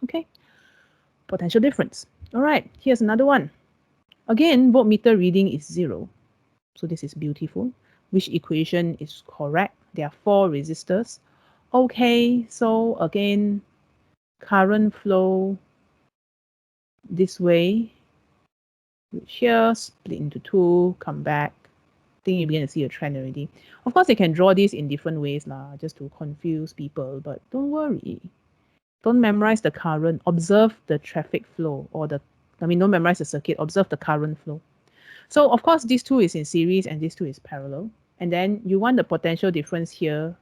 Okay, potential difference. All right, here's another one. Again, voltmeter reading is 0. So this is beautiful. Which equation is correct? There are 4 resistors. Okay, so again, current flow this way, which here, split into 2, come back. I think you're going to see a trend already. Of course, they can draw this in different ways lah, just to confuse people, but don't worry. Don't memorize the current. Observe the traffic flow, or don't memorize the circuit. Observe the current flow. So of course, these two is in series and these two is parallel. And then you want the potential difference here.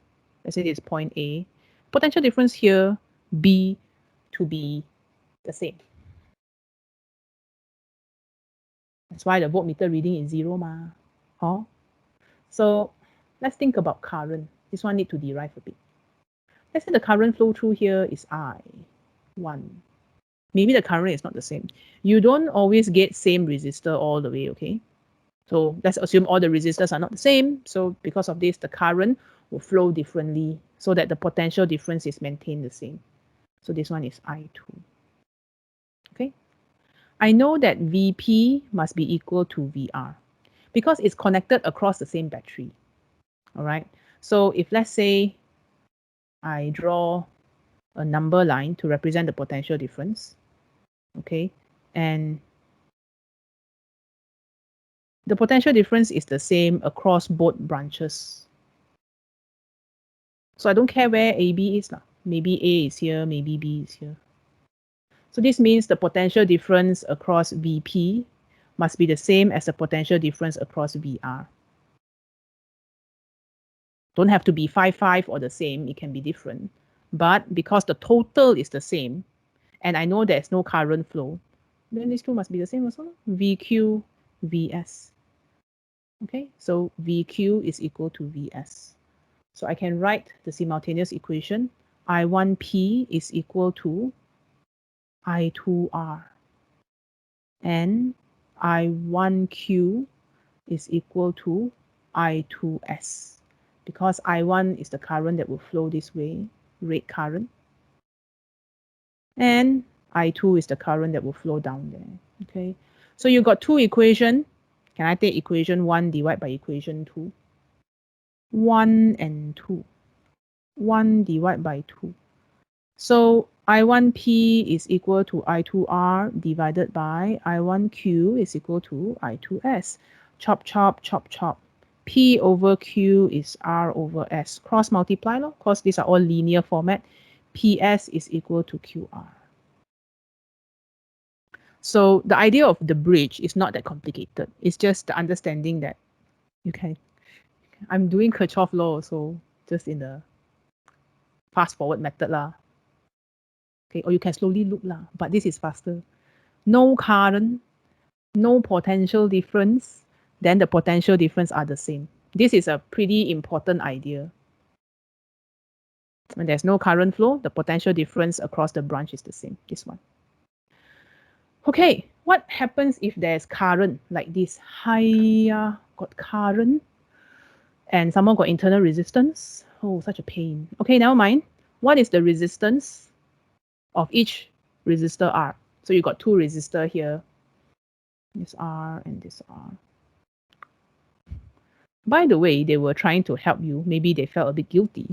Let's say it's point A. Potential difference here, B, to be the same. That's why the voltmeter reading is 0 ma. Huh? So let's think about current. This one need to derive a bit. Let's say the current flow through here is I1. Maybe the current is not the same. You don't always get same resistor all the way, okay? So let's assume all the resistors are not the same. So because of this, the current will flow differently so that the potential difference is maintained the same. So this one is I2. Okay. I know that Vp must be equal to Vr because it's connected across the same battery. All right. So if let's say I draw a number line to represent the potential difference, okay, and the potential difference is the same across both branches. So I don't care where AB is. Maybe A is here, maybe B is here. So this means the potential difference across Vp must be the same as the potential difference across Vr. Don't have to be 5 or the same, it can be different. But because the total is the same, and I know there's no current flow, then these two must be the same also. Vq, Vs. Okay, so Vq is equal to Vs. So I can write the simultaneous equation. I1p is equal to I2r. And I1q is equal to I2s. Because I1 is the current that will flow this way, red current. And I2 is the current that will flow down there. Okay, so you got two equations. Can I take equation 1 divided by equation 2? 1 and 2. 1 divided by 2. So I1p is equal to I2r divided by I1q is equal to I2s. Chop, chop, chop, chop. P over Q is R over S. Cross multiply, because these are all linear format. PS is equal to QR. So the idea of the bridge is not that complicated. It's just the understanding that you can. I'm doing Kirchhoff law, so just in the fast forward method lah. Okay, or you can slowly look lah, but this is faster. No current, no potential difference, then the potential difference are the same. This is a pretty important idea. When there's no current flow, the potential difference across the branch is the same, this one. Okay, what happens if there's current like this? Hiya, got current, and someone got internal resistance. Oh, such a pain. Okay, never mind. What is the resistance of each resistor R? So you got two resistors here. This R and this R. By the way, they were trying to help you. Maybe they felt a bit guilty.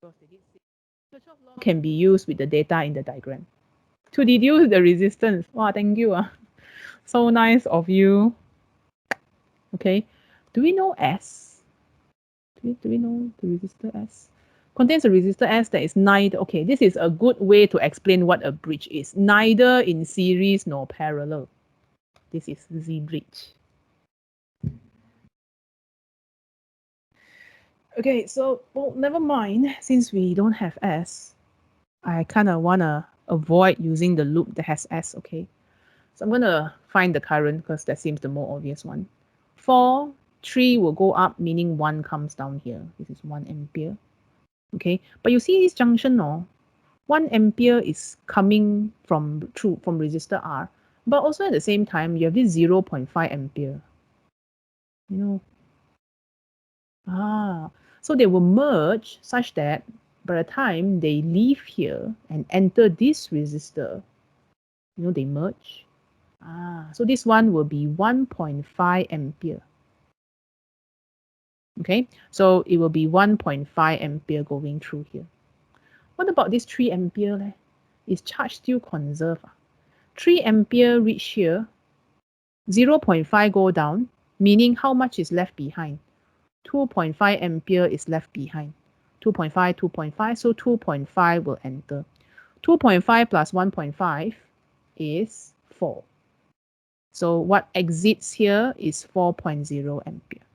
Kirchhoff law can be used with the data in the diagram to deduce the resistance. Wow, thank you. So nice of you. Okay, do we know S? Do we know the resistor S? Contains a resistor S that is neither. Okay, this is a good way to explain what a bridge is. Neither in series nor parallel. This is Z bridge. Okay, so well, never mind. Since we don't have S, I kind of want to avoid using the loop that has S, okay? So I'm going to find the current because that seems the more obvious one. 4, 3 will go up, meaning 1 comes down here. This is 1 ampere. Okay, but you see this junction, no? 1 ampere is coming from resistor R, but also at the same time, you have this 0.5 ampere. You know, so they will merge such that by the time they leave here and enter this resistor, you know, they merge. So this one will be 1.5 ampere. Okay, so it will be 1.5 ampere going through here. What about this 3 ampere? Is charge still conserved? 3 ampere reach here, 0.5 go down, meaning how much is left behind? 2.5 ampere is left behind. 2.5, 2.5, so 2.5 will enter. 2.5 plus 1.5 is 4. So what exits here is 4.0 ampere.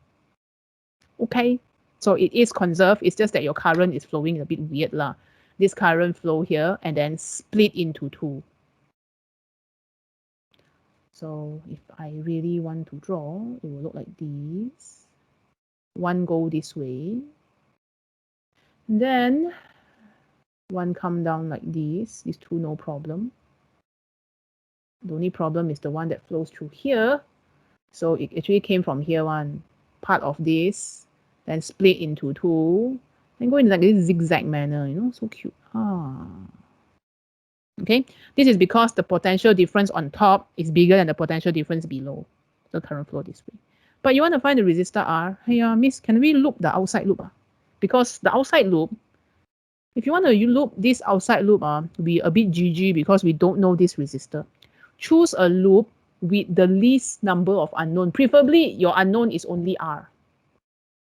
Okay, so it is conserved. It's just that your current is flowing a bit weird lah. This current flow here and then split into two. So if I really want to draw, it will look like this. One go this way. And then one come down like this. These two, no problem. The only problem is the one that flows through here. So it actually came from here one part of this, then split into two, and go in like this zigzag manner, you know, so cute. Okay, this is because the potential difference on top is bigger than the potential difference below the current flow this way. But you want to find the resistor R. Hey, miss, can we loop the outside loop? Because the outside loop, if you want to loop this outside loop, we a bit GG because we don't know this resistor. Choose a loop with the least number of unknown. Preferably, your unknown is only R.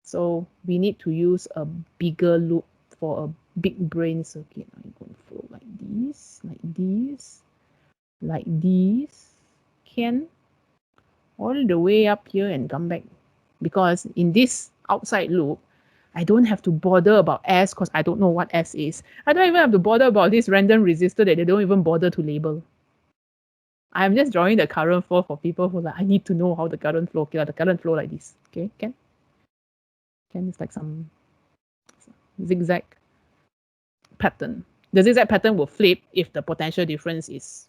So we need to use a bigger loop for a big brain circuit. I'm going to flow like this, like this, like this. Can all the way up here and come back. Because in this outside loop, I don't have to bother about S because I don't know what S is. I don't even have to bother about this random resistor that they don't even bother to label. I'm just drawing the current flow for people who like, I need to know how the current flow. Okay, the current flow like this. Okay, can it's like some zigzag pattern. The zigzag pattern will flip if the potential difference is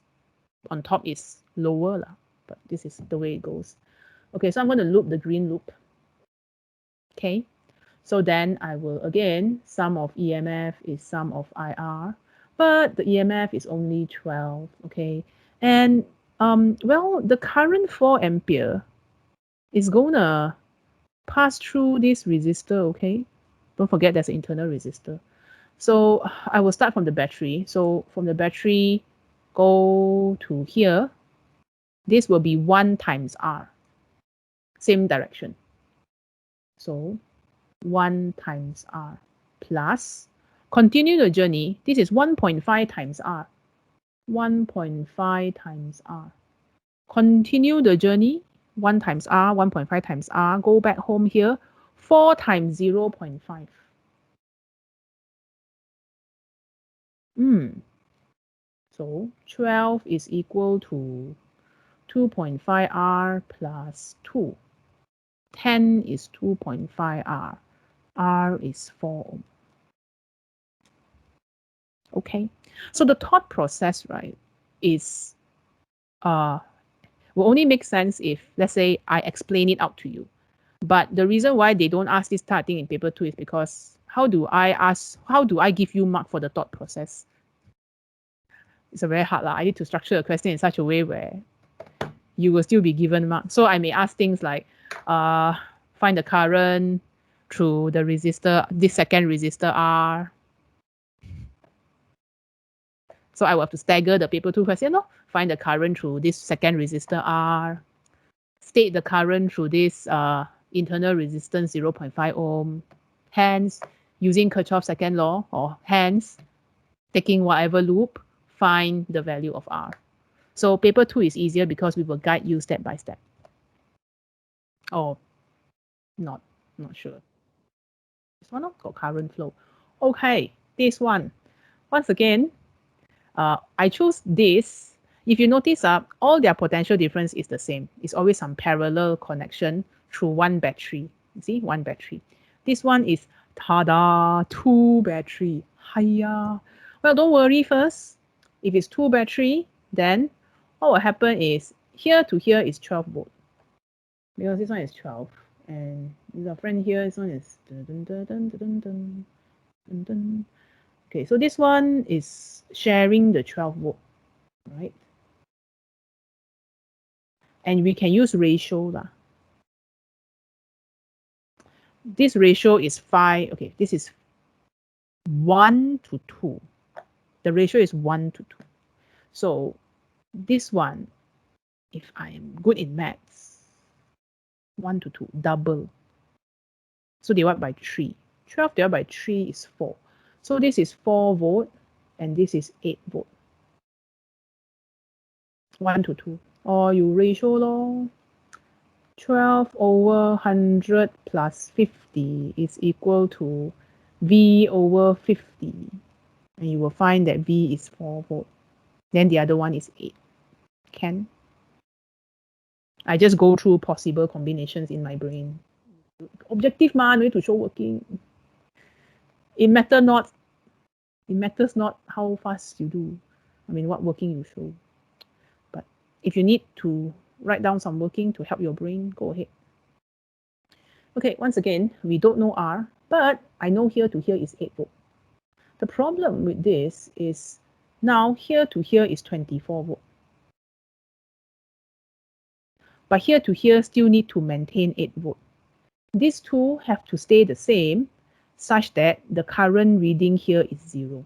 on top is lower lah. But this is the way it goes. Okay, so I'm going to loop the green loop. Okay, so then I will again, sum of EMF is sum of IR, but the EMF is only 12. Okay, and well, the current 4 ampere is gonna pass through this resistor. Okay, don't forget there's an internal resistor. So I will start from the battery. So from the battery, go to here. This will be 1 times R. Same direction. So 1 times R plus, continue the journey. This is 1.5 times R. 1.5 times R. Continue the journey. 1 times R, 1.5 times R. Go back home here. 4 times 0.5. So 12 is equal to 2.5 R plus 2. 10 is 2.5 R. R is 4 ohm. Okay, so the thought process, right, is will only make sense if, let's say, I explain it out to you. But the reason why they don't ask this type of thing in paper 2 is because how do I give you mark for the thought process? It's a very hard lah. I need to structure a question in such a way where you will still be given mark. So I may ask things like, find the current through the resistor, this second resistor R. So I will have to stagger the paper 2 question. No? Find the current through this second resistor R. State the current through this internal resistance 0.5 ohm. Hence, using Kirchhoff's second law, or hence, taking whatever loop, find the value of R. So paper 2 is easier because we will guide you step by step. Oh, not sure. This one got current flow. Okay, this one. Once again, I choose this. If you notice, all their potential difference is the same. It's always some parallel connection through one battery. You see, one battery. This one is, tada, 2 battery. Hiya. Well, don't worry first. If it's 2 battery, then what will happen is here to here is 12 volt. Because this one is 12. And the friend here, this one is dun, dun, dun, dun, dun, dun, dun. Okay, so this one is sharing the 12 volt, right? And we can use ratio lah. This ratio is 5. Okay, this is 1 to 2. The ratio is 1 to 2. So this one, if I am good in maths, 1 to 2, double. So divide by 3. 12 divided by 3 is 4. So this is 4 volt and this is 8 volt. 1 to 2. Or you ratio lor. 12/100 plus 50 is equal to V/50. And you will find that V is 4 volt. Then the other one is 8. Can? I just go through possible combinations in my brain. Objective ma, no need to show working. It matters not how fast you do. I mean, what working you show. But if you need to write down some working to help your brain, go ahead. Okay, once again, we don't know R, but I know here to here is 8 volt. The problem with this is now here to here is 24 volt. But here to here still need to maintain 8 volt. These two have to stay the same such that the current reading here is 0.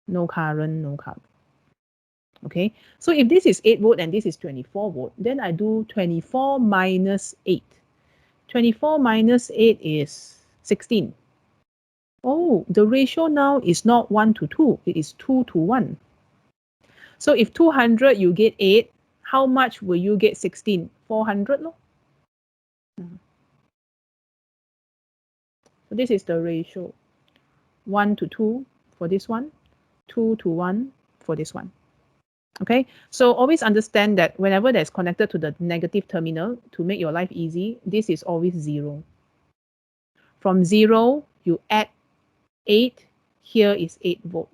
No current, no current. Okay, so if this is 8 volt and this is 24 volt, then I do 24 minus 8. 24 minus 8 is 16. Oh, the ratio now is not 1 to 2, it is 2 to 1. So if 200 you get 8, how much will you get 16? 400 lo? So this is the ratio. 1 to 2 for this one, 2 to 1 for this one. Okay, so always understand that whenever that's connected to the negative terminal, to make your life easy, this is always 0. From 0, you add 8, here is 8 volt.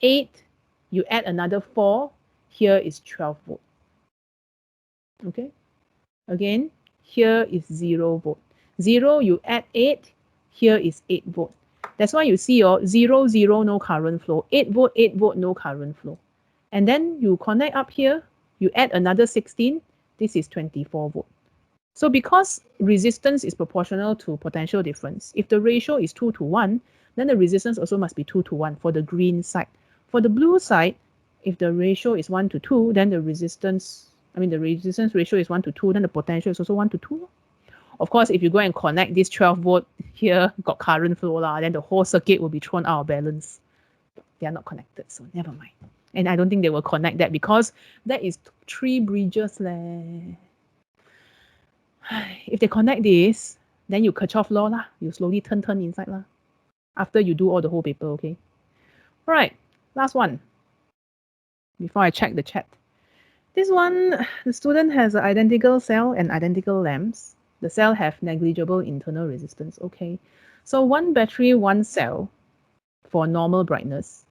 8, you add another 4, here is 12 volt. Okay, again, here is 0 volt. 0, you add 8, here is 8 volt. That's why you see your 0, 0, no current flow. 8 volt, 8 volt, no current flow. And then you connect up here, you add another 16, this is 24 volt. So because resistance is proportional to potential difference, if the ratio is 2 to 1, then the resistance also must be 2 to 1 for the green side. For the blue side, if the ratio is 1 to 2, then the resistance ratio is 1 to 2, then the potential is also 1 to 2. Of course, if you go and connect this 12 volt here, got current flow lah, then the whole circuit will be thrown out of balance. They are not connected, so never mind. And I don't think they will connect that because that is 3 bridges leh. If they connect this, then you Kirchhoff law lah. You slowly turn inside lah. After you do all the whole paper, okay? All right, last one. Before I check the chat. This one, the student has an identical cell and identical lamps. The cell have negligible internal resistance. Okay, so one battery, one cell for normal brightness.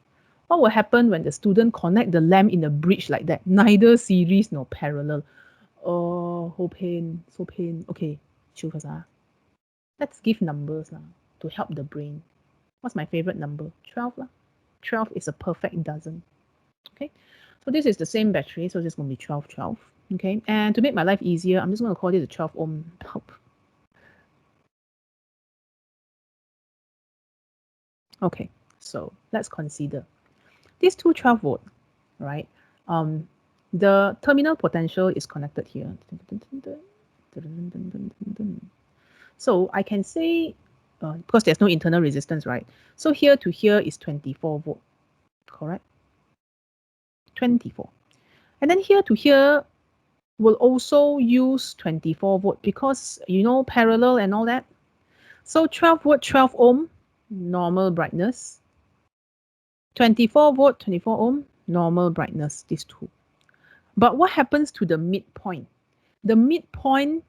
What will happen when the student connect the lamp in a bridge like that? Neither series nor parallel. Oh, whole pain, so pain. Okay, chill first. Let's give numbers to help the brain. What's my favorite number? 12 lah. 12 is a perfect dozen. Okay, so this is the same battery, so this is going to be 12, 12. Okay, and to make my life easier, I'm just going to call it a 12 ohm bulb. Okay, so let's consider these two 12 volt, right? The terminal potential is connected here. So I can say, because there's no internal resistance, right? So here to here is 24 volt, correct? 24. And then here to here will also use 24 volt because, you know, parallel and all that. So 12 volt, 12 ohm, normal brightness. 24 volt, 24 ohm, normal brightness, these two. But what happens to the midpoint? The midpoint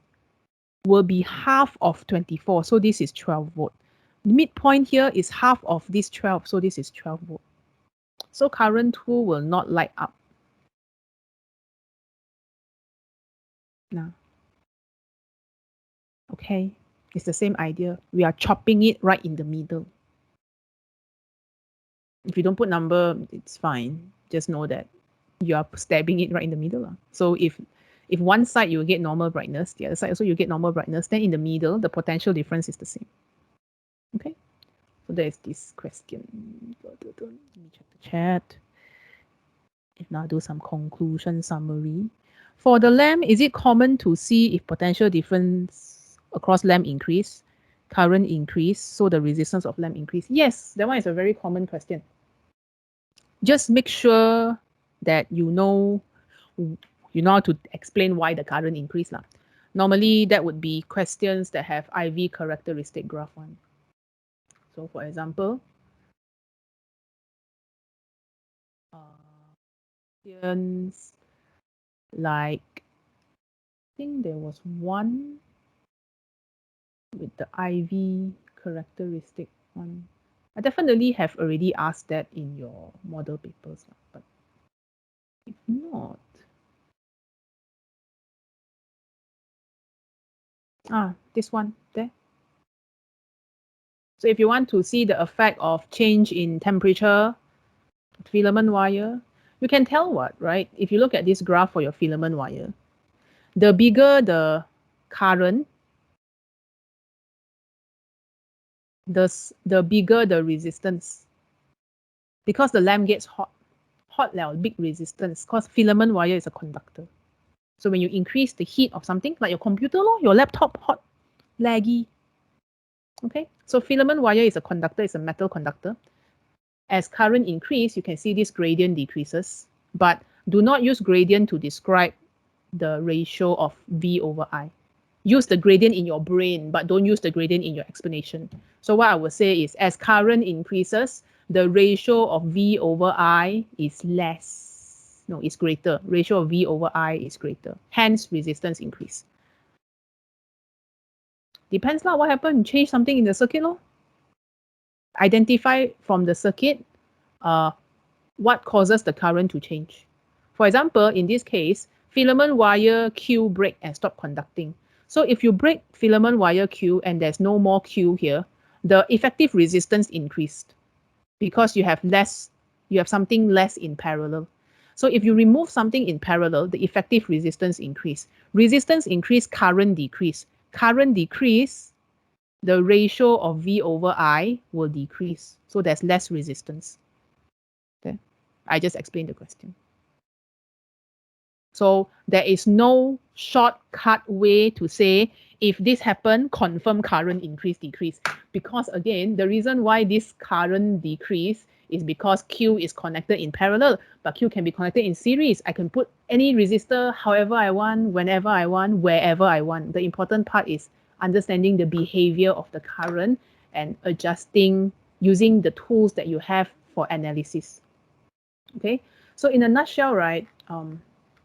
will be half of 24, so this is 12 volt. The midpoint here is half of this 12, so this is 12 volt. So current 2 will not light up. Now, okay, it's the same idea. We are chopping it right in the middle. If you don't put number, it's fine. Just know that you are stabbing it right in the middle. So if one side you get normal brightness, the other side also you get normal brightness, then in the middle, the potential difference is the same. Okay, so there is this question. Let me check the chat. If not, do some conclusion summary. For the lamp, is it common to see if potential difference across lamp increase, current increase, so the resistance of lamp increase? Yes, that one is a very common question. Just make sure that you know you know how to explain why the current increase lah. Normally, that would be questions that have IV characteristic graph one. So, for example, questions like, I think there was one with the IV characteristic one. I definitely have already asked that in your model papers, but if not, this one there. So if you want to see the effect of change in temperature, filament wire, you can tell what, right? If you look at this graph for your filament wire, the bigger the current, the bigger the resistance. Because the lamp gets hot now, big resistance, because filament wire is a conductor. So when you increase the heat of something, like your computer, your laptop, hot, laggy. Okay, so filament wire is a conductor, it's a metal conductor. As current increase, you can see this gradient decreases, but do not use gradient to describe the ratio of V over I. Use the gradient in your brain, but don't use the gradient in your explanation. So what I would say is, as current increases, the ratio of V over I is less. No, it's greater. Ratio of V over I is greater. Hence, resistance increase. Depends lah what happened. Change something in the circuit lor. Identify from the circuit what causes the current to change. For example, in this case, filament wire Q break and stop conducting. So if you break filament wire Q and there's no more Q here, the effective resistance increased because you have something less in parallel. So if you remove something in parallel, the effective resistance increase. Resistance increase, current decrease. Current decrease, the ratio of V over I will decrease. So there's less resistance. Okay. I just explained the question. So there is no shortcut way to say if this happened, confirm current increase, decrease. Because again, the reason why this current decrease is because Q is connected in parallel, but Q can be connected in series. I can put any resistor however I want, whenever I want, wherever I want. The important part is understanding the behavior of the current and adjusting using the tools that you have for analysis. Okay, so in a nutshell, right,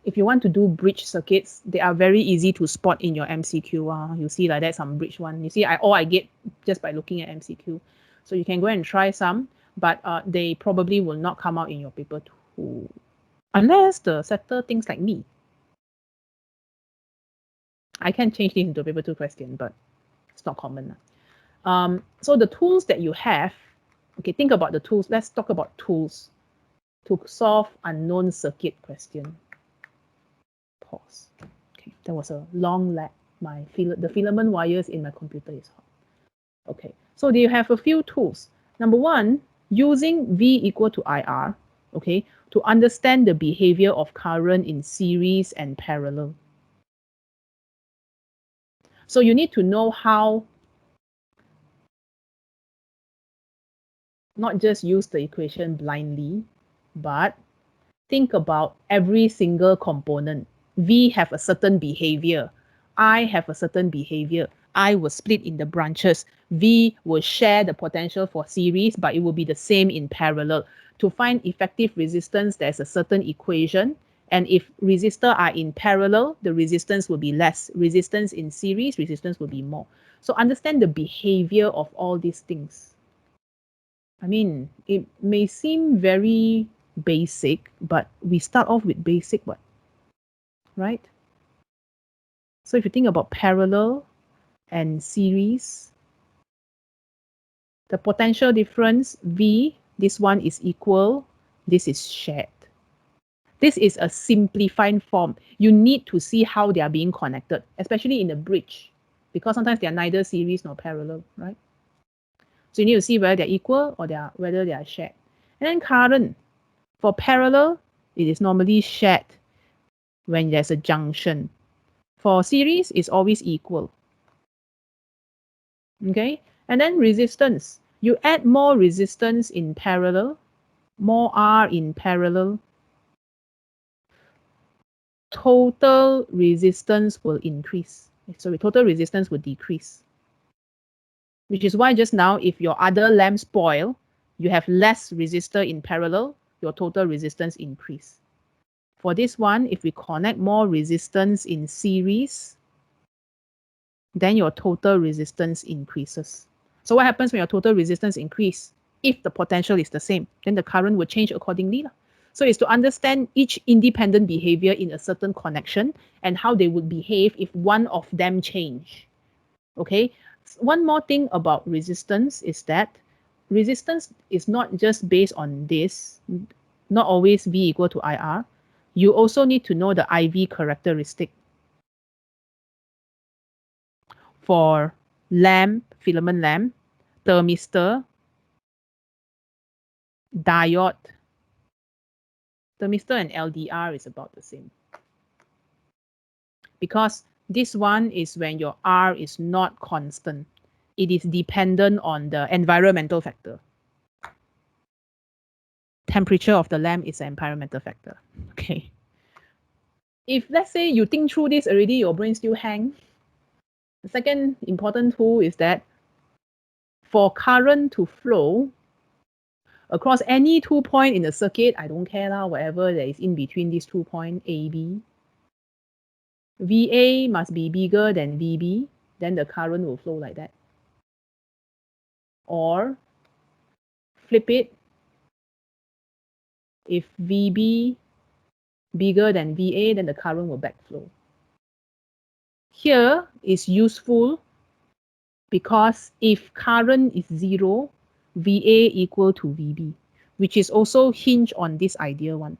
if you want to do bridge circuits, they are very easy to spot in your MCQ. You see like that, some bridge one. You see, all I get just by looking at MCQ. So you can go and try some, but they probably will not come out in your paper 2. Unless the setter thinks like me. I can change this into a paper 2 question, but it's not common. So the tools that you have, okay, think about the tools. Let's talk about tools to solve unknown circuit question. Pause. Okay, that was a long lag. The filament wires in my computer is hot. Okay, so you have a few tools. Number one, using V equal to IR, okay, to understand the behavior of current in series and parallel. So you need to know how, not just use the equation blindly, but think about every single component. V have a certain behavior. I have a certain behavior. I will split in the branches. V will share the potential for series, but it will be the same in parallel. To find effective resistance, there's a certain equation. And if resistors are in parallel, the resistance will be less. Resistance in series, resistance will be more. So understand the behavior of all these things. I mean, it may seem very basic, but we start off with basic what? Right? So if you think about parallel and series, the potential difference V, this one is equal, this is shared. This is a simplified form. You need to see how they are being connected, especially in the bridge, because sometimes they are neither series nor parallel, right? So you need to see whether they're equal or whether they are shared. And then current. For parallel, it is normally shared when there's a junction. For series, it's always equal. Okay? And then resistance. You add more resistance in parallel, more R in parallel. total resistance will increase. Sorry, total resistance will decrease. Which is why just now, if your other lamp spoil, you have less resistor in parallel, your total resistance increase. For this one, if we connect more resistance in series, then your total resistance increases. So what happens when your total resistance increase? If the potential is the same, then the current will change accordingly. So it's to understand each independent behavior in a certain connection and how they would behave if one of them change. Okay, one more thing about resistance is that resistance is not just based on this, not always V equal to IR. You also need to know the IV characteristic. For lamp, filament lamp, thermistor, diode, thermistor and LDR is about the same. Because this one is when your R is not constant. It is dependent on the environmental factor. Temperature of the lamp is an environmental factor. Okay. If let's say you think through this already, your brain still hang. The second important tool is that for current to flow across any 2 point in the circuit, I don't care lah, whatever that is in between these 2 points, A, B, VA must be bigger than VB, then the current will flow like that. Or flip it, if VB bigger than VA, then the current will backflow. Here is useful because if current is 0, VA equal to VB, which is also hinged on this idea one.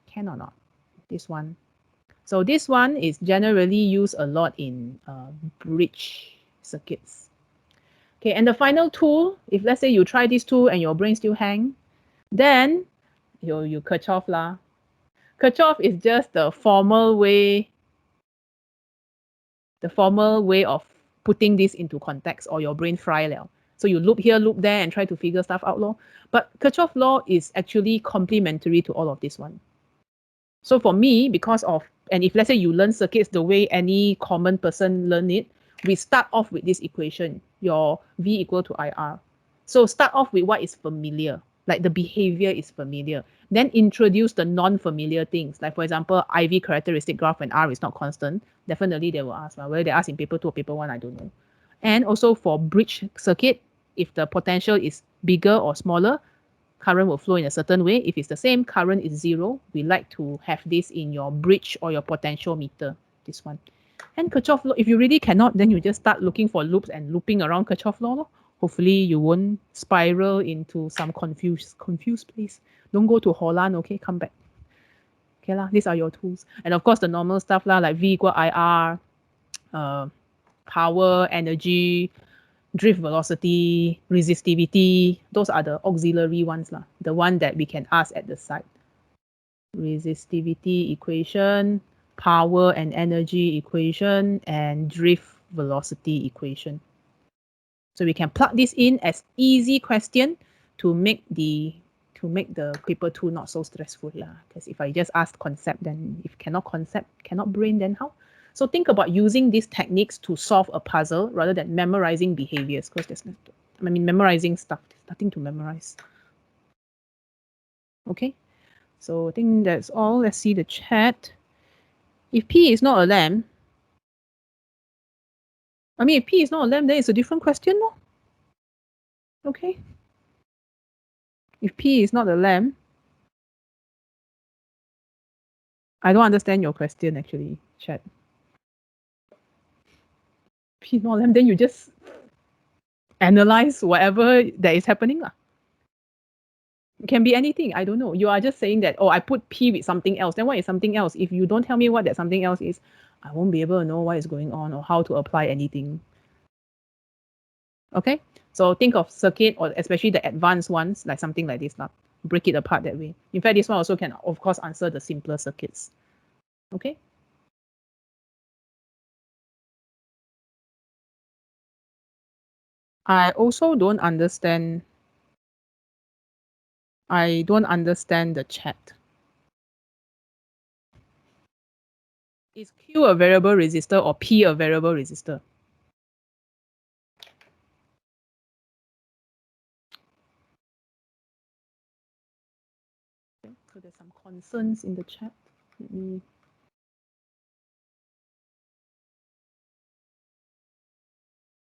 Can or not? This one. So this one is generally used a lot in bridge circuits. Okay, and the final tool, if let's say you try this tool and your brain still hang, then you Kirchhoff lah. Kirchhoff is just the formal way of putting this into context, or your brain fry liao. So you loop here, loop there, and try to figure stuff out law. But Kirchhoff law is actually complementary to all of this one. So for me, because of, and if let's say you learn circuits the way any common person learn it, we start off with this equation, your V equal to IR. So start off with what is familiar, like the behavior is familiar. Then introduce the non-familiar things. Like for example, IV characteristic graph when R is not constant. Definitely they will ask, whether they ask in paper 2 or paper 1, I don't know. And also for bridge circuit, if the potential is bigger or smaller, current will flow in a certain way. If it's the same, current is 0. We like to have this in your bridge or your potentiometer, this one. And Kirchhoff law, if you really cannot, then you just start looking for loops and looping around Kirchhoff law. Hopefully you won't spiral into some confused place. Don't go to Holland, okay? Come back. Okay lah, these are your tools. And of course the normal stuff lah, like V equal IR, power, energy, drift velocity, resistivity. Those are the auxiliary ones lah. The one that we can ask at the side. Resistivity equation, power and energy equation, and drift velocity equation. So we can plug this in as easy question to make the paper 2 not so stressful lah. Because if I just ask concept, then if cannot concept, cannot brain, then how? So think about using these techniques to solve a puzzle rather than memorizing behaviors. Because there's no, memorizing stuff. There's nothing to memorize. Okay, so I think that's all. Let's see the chat. If P is not a lamp, if P is not a lamp, then it's a different question, no? Okay. If P is not a lamp, I don't understand your question actually, chat. P is not a lamp, then you just analyze whatever that is happening lah. It can be anything, I don't know. You are just saying that, oh, I put P with something else. Then what is something else? If you don't tell me what that something else is, I won't be able to know what is going on or how to apply anything. Okay, so think of circuit, or especially the advanced ones, like something like this. Break it apart that way. In fact, this one also can, of course, answer the simpler circuits. Okay. I also don't understand. I don't understand the chat. Is Q a variable resistor or P a variable resistor? Okay, so there's some concerns in the chat. Let me.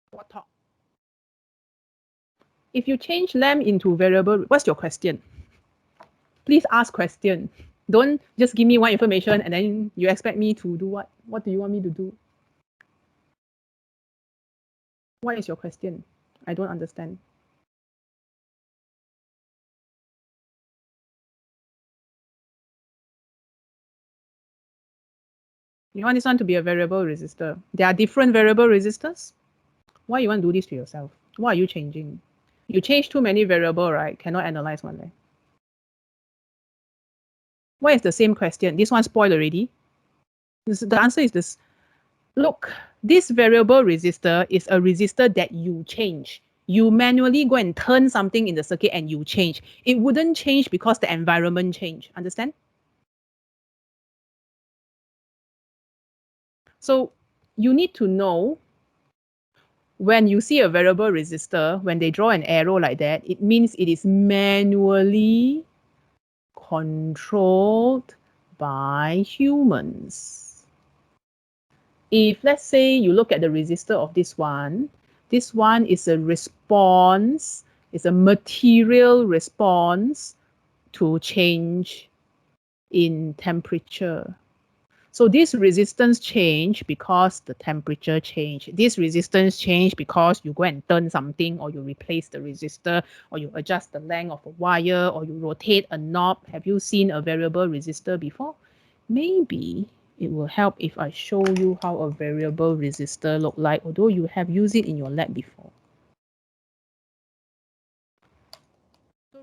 What talk? If you change lamp into variable, what's your question? Please ask question. Don't just give me one information and then you expect me to do what? What do you want me to do? What is your question? I don't understand. You want this one to be a variable resistor. There are different variable resistors. Why you want to do this to yourself? What are you changing? You change too many variable, right? Cannot analyze one, right? Why is the same question? This one spoiled already. The answer is this. Look, this variable resistor is a resistor that you change. You manually go and turn something in the circuit and you change. It wouldn't change because the environment changed. Understand? So you need to know when you see a variable resistor, when they draw an arrow like that, it means it is manually controlled by humans. If let's say you look at the resistor of this one is a response, it's a material response to change in temperature. So this resistance change because the temperature change. This resistance change because you go and turn something, or you replace the resistor, or you adjust the length of a wire, or you rotate a knob. Have you seen a variable resistor before? Maybe it will help if I show you how a variable resistor look like, although you have used it in your lab before.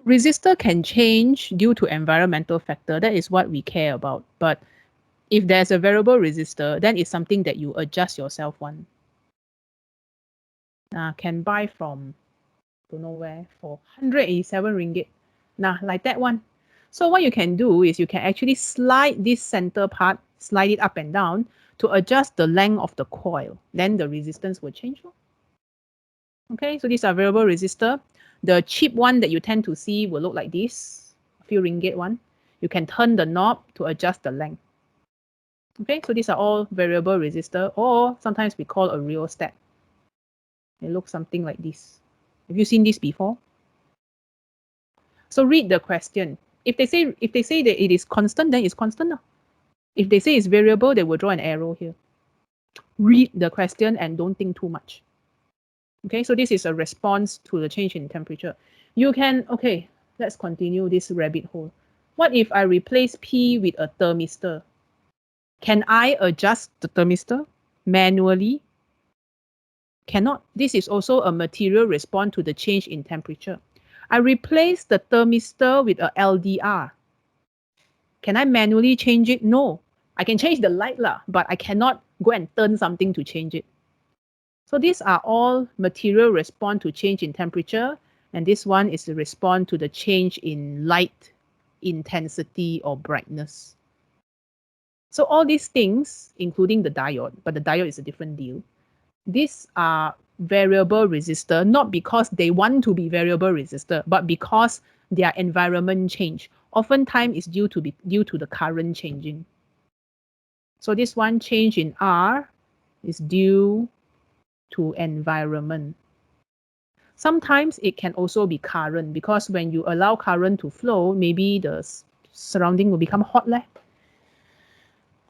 Resistor can change due to environmental factor. That is what we care about. But if there's a variable resistor, then it's something that you adjust yourself one. Can buy from don't know where for 187 ringgit. Like that one. So what you can do is you can actually slide this center part, slide it up and down to adjust the length of the coil. Then the resistance will change. Okay, so these are variable resistor. The cheap one that you tend to see will look like this, a few ringgit one. You can turn the knob to adjust the length. Okay, so these are all variable resistor, or sometimes we call a rheostat. It looks something like this. Have you seen this before? So read the question. If they say that it is constant, then it's constant. If they say it's variable, they will draw an arrow here. Read the question and don't think too much. Okay, so this is a response to the change in temperature. You can, okay, let's continue this rabbit hole. What if I replace P with a thermistor? Can I adjust the thermistor manually? Cannot. This is also a material response to the change in temperature. I replace the thermistor with a LDR. Can I manually change it? No. I can change the light, but I cannot go and turn something to change it. So these are all material response to change in temperature, and this one is the response to the change in light intensity or brightness. So all these things, including the diode, but the diode is a different deal. These are variable resistor, not because they want to be variable resistor, but because their environment change. Oftentimes it's due to the current changing. So this one change in R is due to environment. Sometimes it can also be current, because when you allow current to flow, maybe the surrounding will become hot.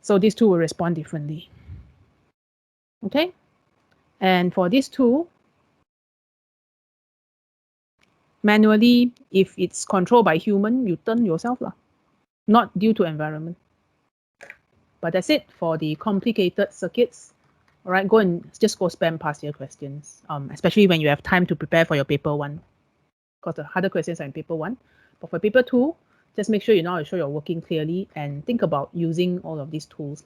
So these two will respond differently. Okay? And for these two, manually, if it's controlled by human, you turn yourself, not due to environment. But that's it for the complicated circuits. All right, go spam past your questions, especially when you have time to prepare for your paper 1. Because the harder questions are in paper 1. But for paper 2, just make sure you know how to show your working clearly and think about using all of these tools.